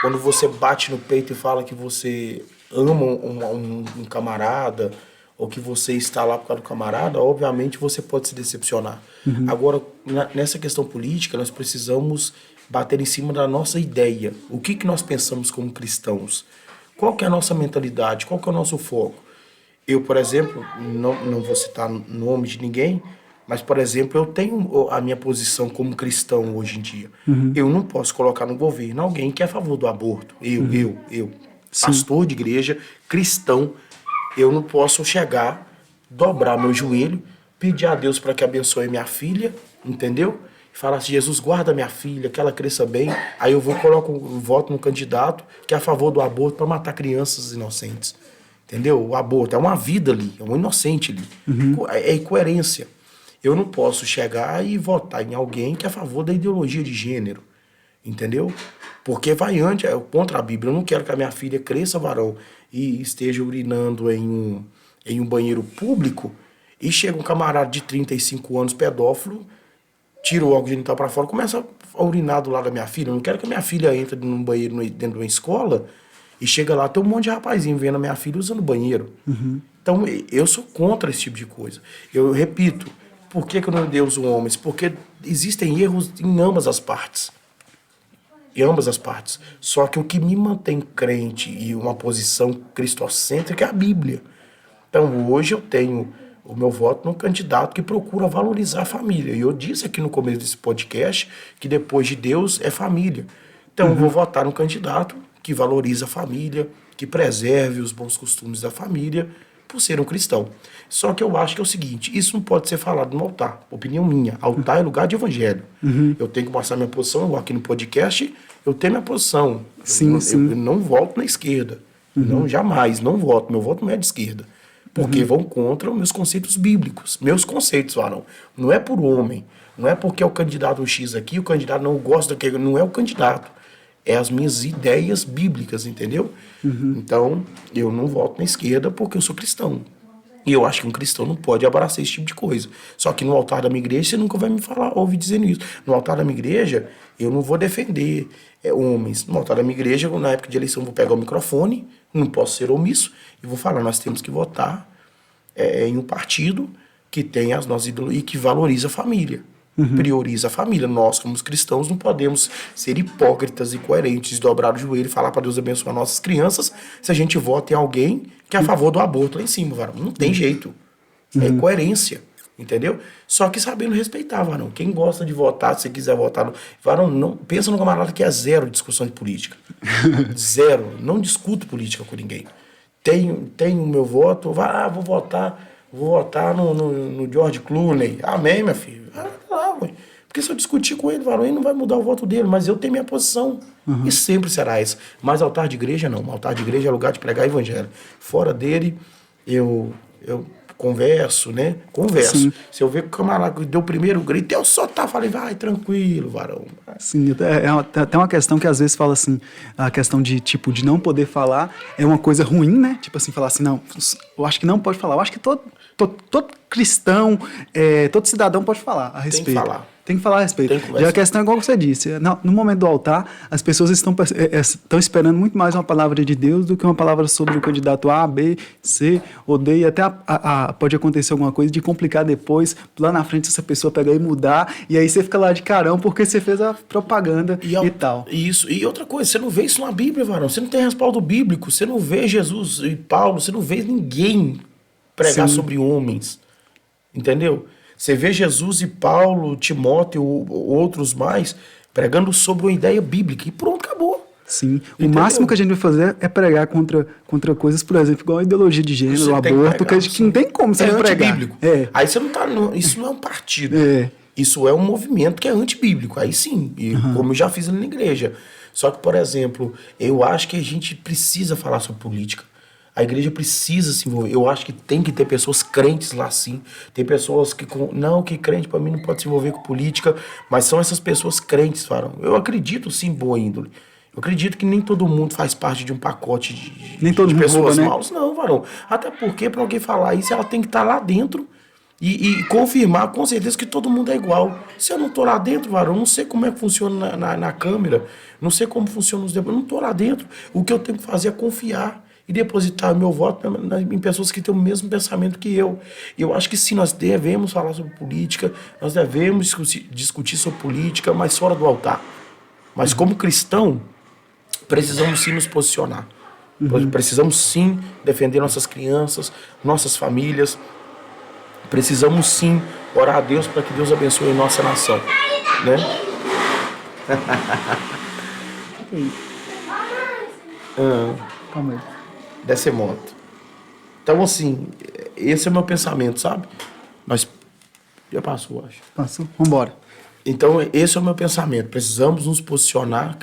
B: Quando você bate no peito e fala que você ama um camarada, ou que você está lá por causa do camarada, obviamente você pode se decepcionar. Agora, nessa questão política, nós precisamos bater em cima da nossa ideia. O que nós pensamos como cristãos? Qual que é a nossa mentalidade? Qual que é o nosso foco? Eu, por exemplo, não vou citar nome de ninguém, mas, por exemplo, eu tenho a minha posição como cristão hoje em dia. Eu não posso colocar no governo alguém que é a favor do aborto. Eu, pastor de igreja, cristão, eu não posso chegar, dobrar meu joelho, pedir a Deus para que abençoe minha filha, entendeu? E falar assim, Jesus, guarda minha filha, que ela cresça bem. Aí eu vou e coloco um voto no candidato que é a favor do aborto para matar crianças inocentes. Entendeu? O aborto é uma vida ali, é um inocente ali. É incoerência. Eu não posso chegar e votar em alguém que é a favor da ideologia de gênero. Entendeu? Porque vai antes, contra a Bíblia. Eu não quero que a minha filha cresça, varão, e esteja urinando em um banheiro público, e chega um camarada de 35 anos, pedófilo, tira o órgão genital para fora, começa a urinar do lado da minha filha. Eu não quero que a minha filha entre num banheiro dentro de uma escola e chega lá, tem um monte de rapazinho vendo a minha filha usando banheiro. Então, eu sou contra esse tipo de coisa. Eu repito, por que eu não endeuso homens? Porque existem erros em ambas as partes. em ambas as partes. Só que o que me mantém crente e uma posição cristocêntrica é a Bíblia. Então hoje eu tenho o meu voto num candidato que procura valorizar a família. E eu disse aqui no começo desse podcast que depois de Deus é família. Então eu vou votar num candidato que valoriza a família, que preserve os bons costumes da família, por ser um cristão. Só que eu acho que é o seguinte, isso não pode ser falado no altar, opinião minha. Altar é lugar de evangelho. Eu tenho que mostrar minha posição, aqui no podcast eu tenho minha posição. Eu não voto na esquerda. Não, jamais, não voto. Meu voto não é de esquerda. Porque vão contra os meus conceitos bíblicos. Meus conceitos, Varão. Não é por homem. Não é porque é o candidato X aqui, o candidato não gosta daquele. Não é o candidato. É as minhas ideias bíblicas, entendeu? Então, eu não voto na esquerda porque eu sou cristão. E eu acho que um cristão não pode abraçar esse tipo de coisa. Só que no altar da minha igreja, você nunca vai me falar, ouvir dizendo isso. No altar da minha igreja, eu não vou defender homens. No altar da minha igreja, na época de eleição, eu vou pegar o microfone, não posso ser omisso, e vou falar, nós temos que votar em um partido que tem as nossas ideologias e que valoriza a família. Prioriza a família. Nós, como cristãos, não podemos ser hipócritas e coerentes, dobrar o joelho e falar para Deus abençoar nossas crianças se a gente vota em alguém que é a favor do aborto lá em cima, varão. Não tem jeito. É coerência, entendeu? Só que sabendo respeitar, varão. Quem gosta de votar, se quiser votar, varão, não, pensa no camarada que é zero discussão de política. Zero. Não discuto política com ninguém. Tenho o meu voto, vou votar no George Clooney. Amém, minha filha. Porque se eu discutir com ele, varão, ele não vai mudar o voto dele, mas eu tenho minha posição. E sempre será essa. Mas altar de igreja, não. Altar de igreja é lugar de pregar evangelho. Fora dele, eu converso, né? Converso. Sim. Se eu ver que o camarada deu o primeiro grito, eu só falei, vai, tranquilo, varão.
A: Sim, até uma questão que às vezes fala assim, a questão de, tipo, de não poder falar é uma coisa ruim, né? Tipo assim, falar assim, não, eu acho que não pode falar. Eu acho que todo cristão, todo cidadão pode falar a respeito.
B: Tem que falar.
A: Tem que falar a respeito. Já a questão é igual você disse. No momento do altar, as pessoas estão esperando muito mais uma palavra de Deus do que uma palavra sobre o candidato A, B, C ou D. E até pode acontecer alguma coisa de complicar depois. Lá na frente, essa pessoa pegar e mudar. E aí você fica lá de carão porque você fez a propaganda e tal.
B: Isso. E outra coisa, você não vê isso na Bíblia, varão. Você não tem respaldo bíblico. Você não vê Jesus e Paulo. Você não vê ninguém pregar sobre homens. Entendeu? Você vê Jesus e Paulo, Timóteo, outros mais, pregando sobre uma ideia bíblica. E pronto, acabou.
A: Sim. Entendeu? O máximo que a gente vai fazer é pregar contra coisas, por exemplo, igual a ideologia de gênero, o aborto, que não tem como você não pregar.
B: Antibíblico. Aí você não tá... Isso não é um partido. Isso é um movimento que é antibíblico. Aí sim. E como eu já fiz ali na igreja. Só que, por exemplo, eu acho que a gente precisa falar sobre política. A igreja precisa se envolver. Eu acho que tem que ter pessoas crentes lá, sim. Tem pessoas que crente para mim não pode se envolver com política, mas são essas pessoas crentes, varão. Eu acredito, sim, boa índole. Eu acredito que nem todo mundo faz parte de um pacote de pessoas maus. Não, varão. Até porque, para alguém falar isso, ela tem que estar lá dentro e confirmar com certeza que todo mundo é igual. Se eu não tô lá dentro, varão, não sei como é que funciona na câmera, não sei como funciona os debates, eu não tô lá dentro. O que eu tenho que fazer é confiar e depositar meu voto em pessoas que têm o mesmo pensamento que eu. Eu acho que sim, nós devemos falar sobre política, nós devemos discutir sobre política, mas fora do altar. Mas como cristão, precisamos sim nos posicionar. Precisamos sim defender nossas crianças, nossas famílias. Precisamos sim orar a Deus para que Deus abençoe a nossa nação. Né?
A: Calma aí.
B: Dessa moto. Então, assim, esse é o meu pensamento, sabe? Mas já passou, acho.
A: Passou? Vambora.
B: Então, esse é o meu pensamento. Precisamos nos posicionar,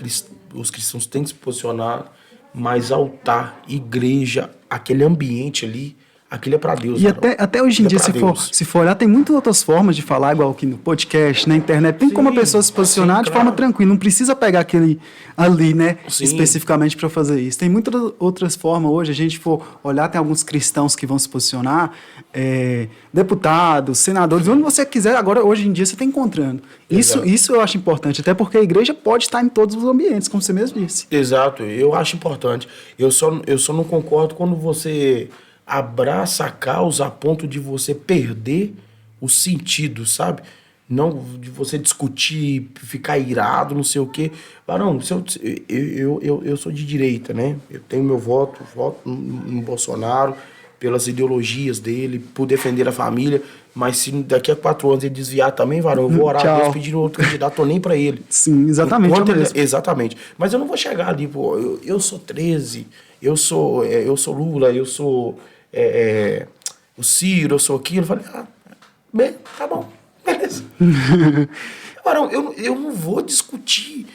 B: os cristãos têm que se posicionar, mas altar, igreja, aquele ambiente ali, aquilo é para Deus.
A: E até hoje em dia, se for olhar, tem muitas outras formas de falar, igual aqui no podcast, na internet. Tem como a pessoa se posicionar de forma tranquila. Não precisa pegar aquele ali, né? Especificamente para fazer isso. Tem muitas outras formas hoje. A gente for olhar, tem alguns cristãos que vão se posicionar. Deputados, senadores, onde você quiser. Agora, hoje em dia, você está encontrando. Isso eu acho importante. Até porque a igreja pode estar em todos os ambientes, como você mesmo disse.
B: Exato. Eu acho importante. Eu só não concordo quando você abraça a causa a ponto de você perder o sentido, sabe? não de você discutir, ficar irado, não sei o quê. Varão, eu sou de direita, né? Eu tenho meu voto no Bolsonaro, pelas ideologias dele, por defender a família, mas se daqui a 4 anos ele desviar também, varão, eu vou orar a Deus pedindo outro candidato, tô nem pra ele.
A: Sim, exatamente.
B: Exatamente. Mas eu não vou chegar ali, pô, eu sou 13, eu sou Lula, eu sou o Ciro, eu sou aquilo. Eu falei, bem, tá bom, beleza. Varão, eu não vou discutir.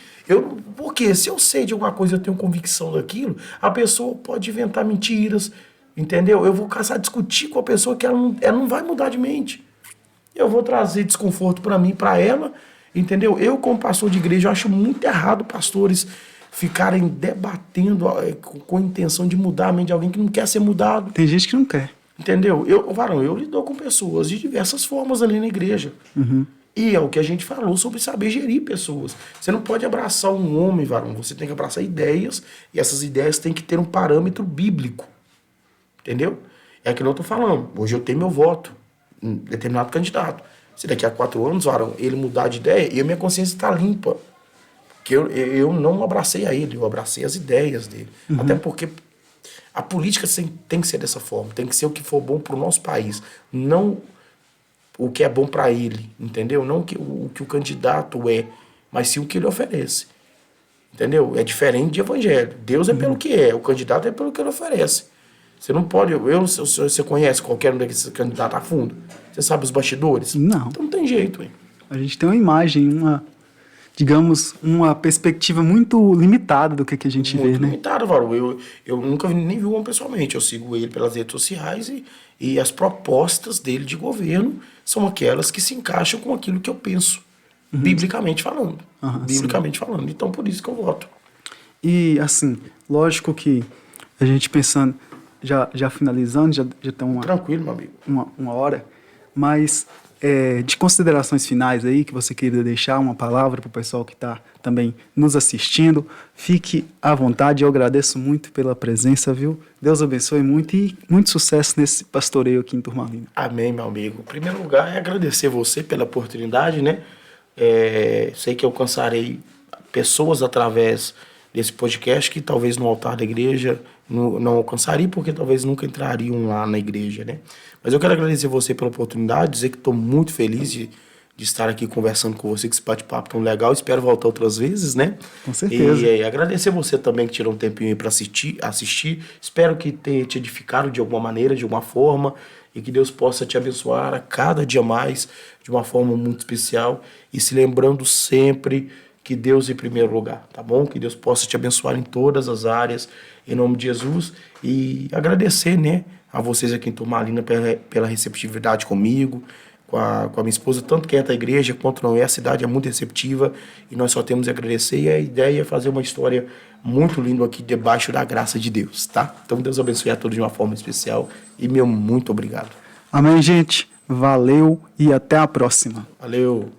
B: Porque se eu sei de alguma coisa, eu tenho convicção daquilo, a pessoa pode inventar mentiras, entendeu? Eu vou caçar discutir com a pessoa que ela não vai mudar de mente. Eu vou trazer desconforto para mim, para ela, entendeu? Eu, como pastor de igreja, eu acho muito errado pastores ficarem debatendo com a intenção de mudar a mente de alguém que não quer ser mudado.
A: Tem gente que não quer.
B: Entendeu? Varão, eu lido com pessoas de diversas formas ali na igreja. E é o que a gente falou sobre saber gerir pessoas. Você não pode abraçar um homem, varão. Você tem que abraçar ideias, e essas ideias têm que ter um parâmetro bíblico. Entendeu? É aquilo que eu tô falando. Hoje eu tenho meu voto em determinado candidato. Se daqui a 4 anos, varão, ele mudar de ideia, e a minha consciência está limpa. Porque eu não abracei a ele, eu abracei as ideias dele. Até porque a política tem que ser dessa forma. Tem que ser o que for bom para o nosso país. Não o que é bom para ele, entendeu? Não o que o candidato é, mas sim o que ele oferece. Entendeu? É diferente de evangelho. Deus é pelo que é, o candidato é pelo que ele oferece. Você não pode... Você conhece qualquer um desses candidatos a fundo? Você sabe os bastidores?
A: Não.
B: Então não tem jeito, hein?
A: A gente tem uma imagem, digamos, uma perspectiva muito limitada do que a gente vê, né?
B: Muito limitada, Varão. Eu nunca nem vi o homem pessoalmente. Eu sigo ele pelas redes sociais e as propostas dele de governo são aquelas que se encaixam com aquilo que eu penso, biblicamente falando. Biblicamente falando. Então, por isso que eu voto.
A: E, assim, lógico que a gente pensando, já finalizando, já tem
B: Tranquilo, meu amigo.
A: uma hora, mas de considerações finais aí, que você queria deixar uma palavra para o pessoal que está também nos assistindo, fique à vontade. Eu agradeço muito pela presença, viu? Deus abençoe muito e muito sucesso nesse pastoreio aqui em Turmalina.
B: Amém, meu amigo. Em primeiro lugar, é agradecer você pela oportunidade, né? Sei que alcançarei pessoas através desse podcast que talvez no altar da igreja não alcançaria, porque talvez nunca entrariam lá na igreja, né? Mas eu quero agradecer você pela oportunidade, dizer que estou muito feliz de estar aqui conversando com você, que esse bate-papo tão legal. Espero voltar outras vezes, né?
A: Com certeza.
B: E agradecer você também que tirou um tempinho aí para assistir. Espero que tenha te edificado de alguma maneira, de alguma forma, e que Deus possa te abençoar a cada dia mais, de uma forma muito especial, e se lembrando sempre que Deus em primeiro lugar, tá bom? Que Deus possa te abençoar em todas as áreas, em nome de Jesus, e agradecer, né, a vocês aqui em Turmalina pela receptividade comigo, com a minha esposa, tanto quem é da igreja quanto não é, a cidade é muito receptiva, e nós só temos a agradecer, e a ideia é fazer uma história muito linda aqui debaixo da graça de Deus, tá? Então Deus abençoe a todos de uma forma especial, e meu muito obrigado.
A: Amém, gente. Valeu e até a próxima.
B: Valeu.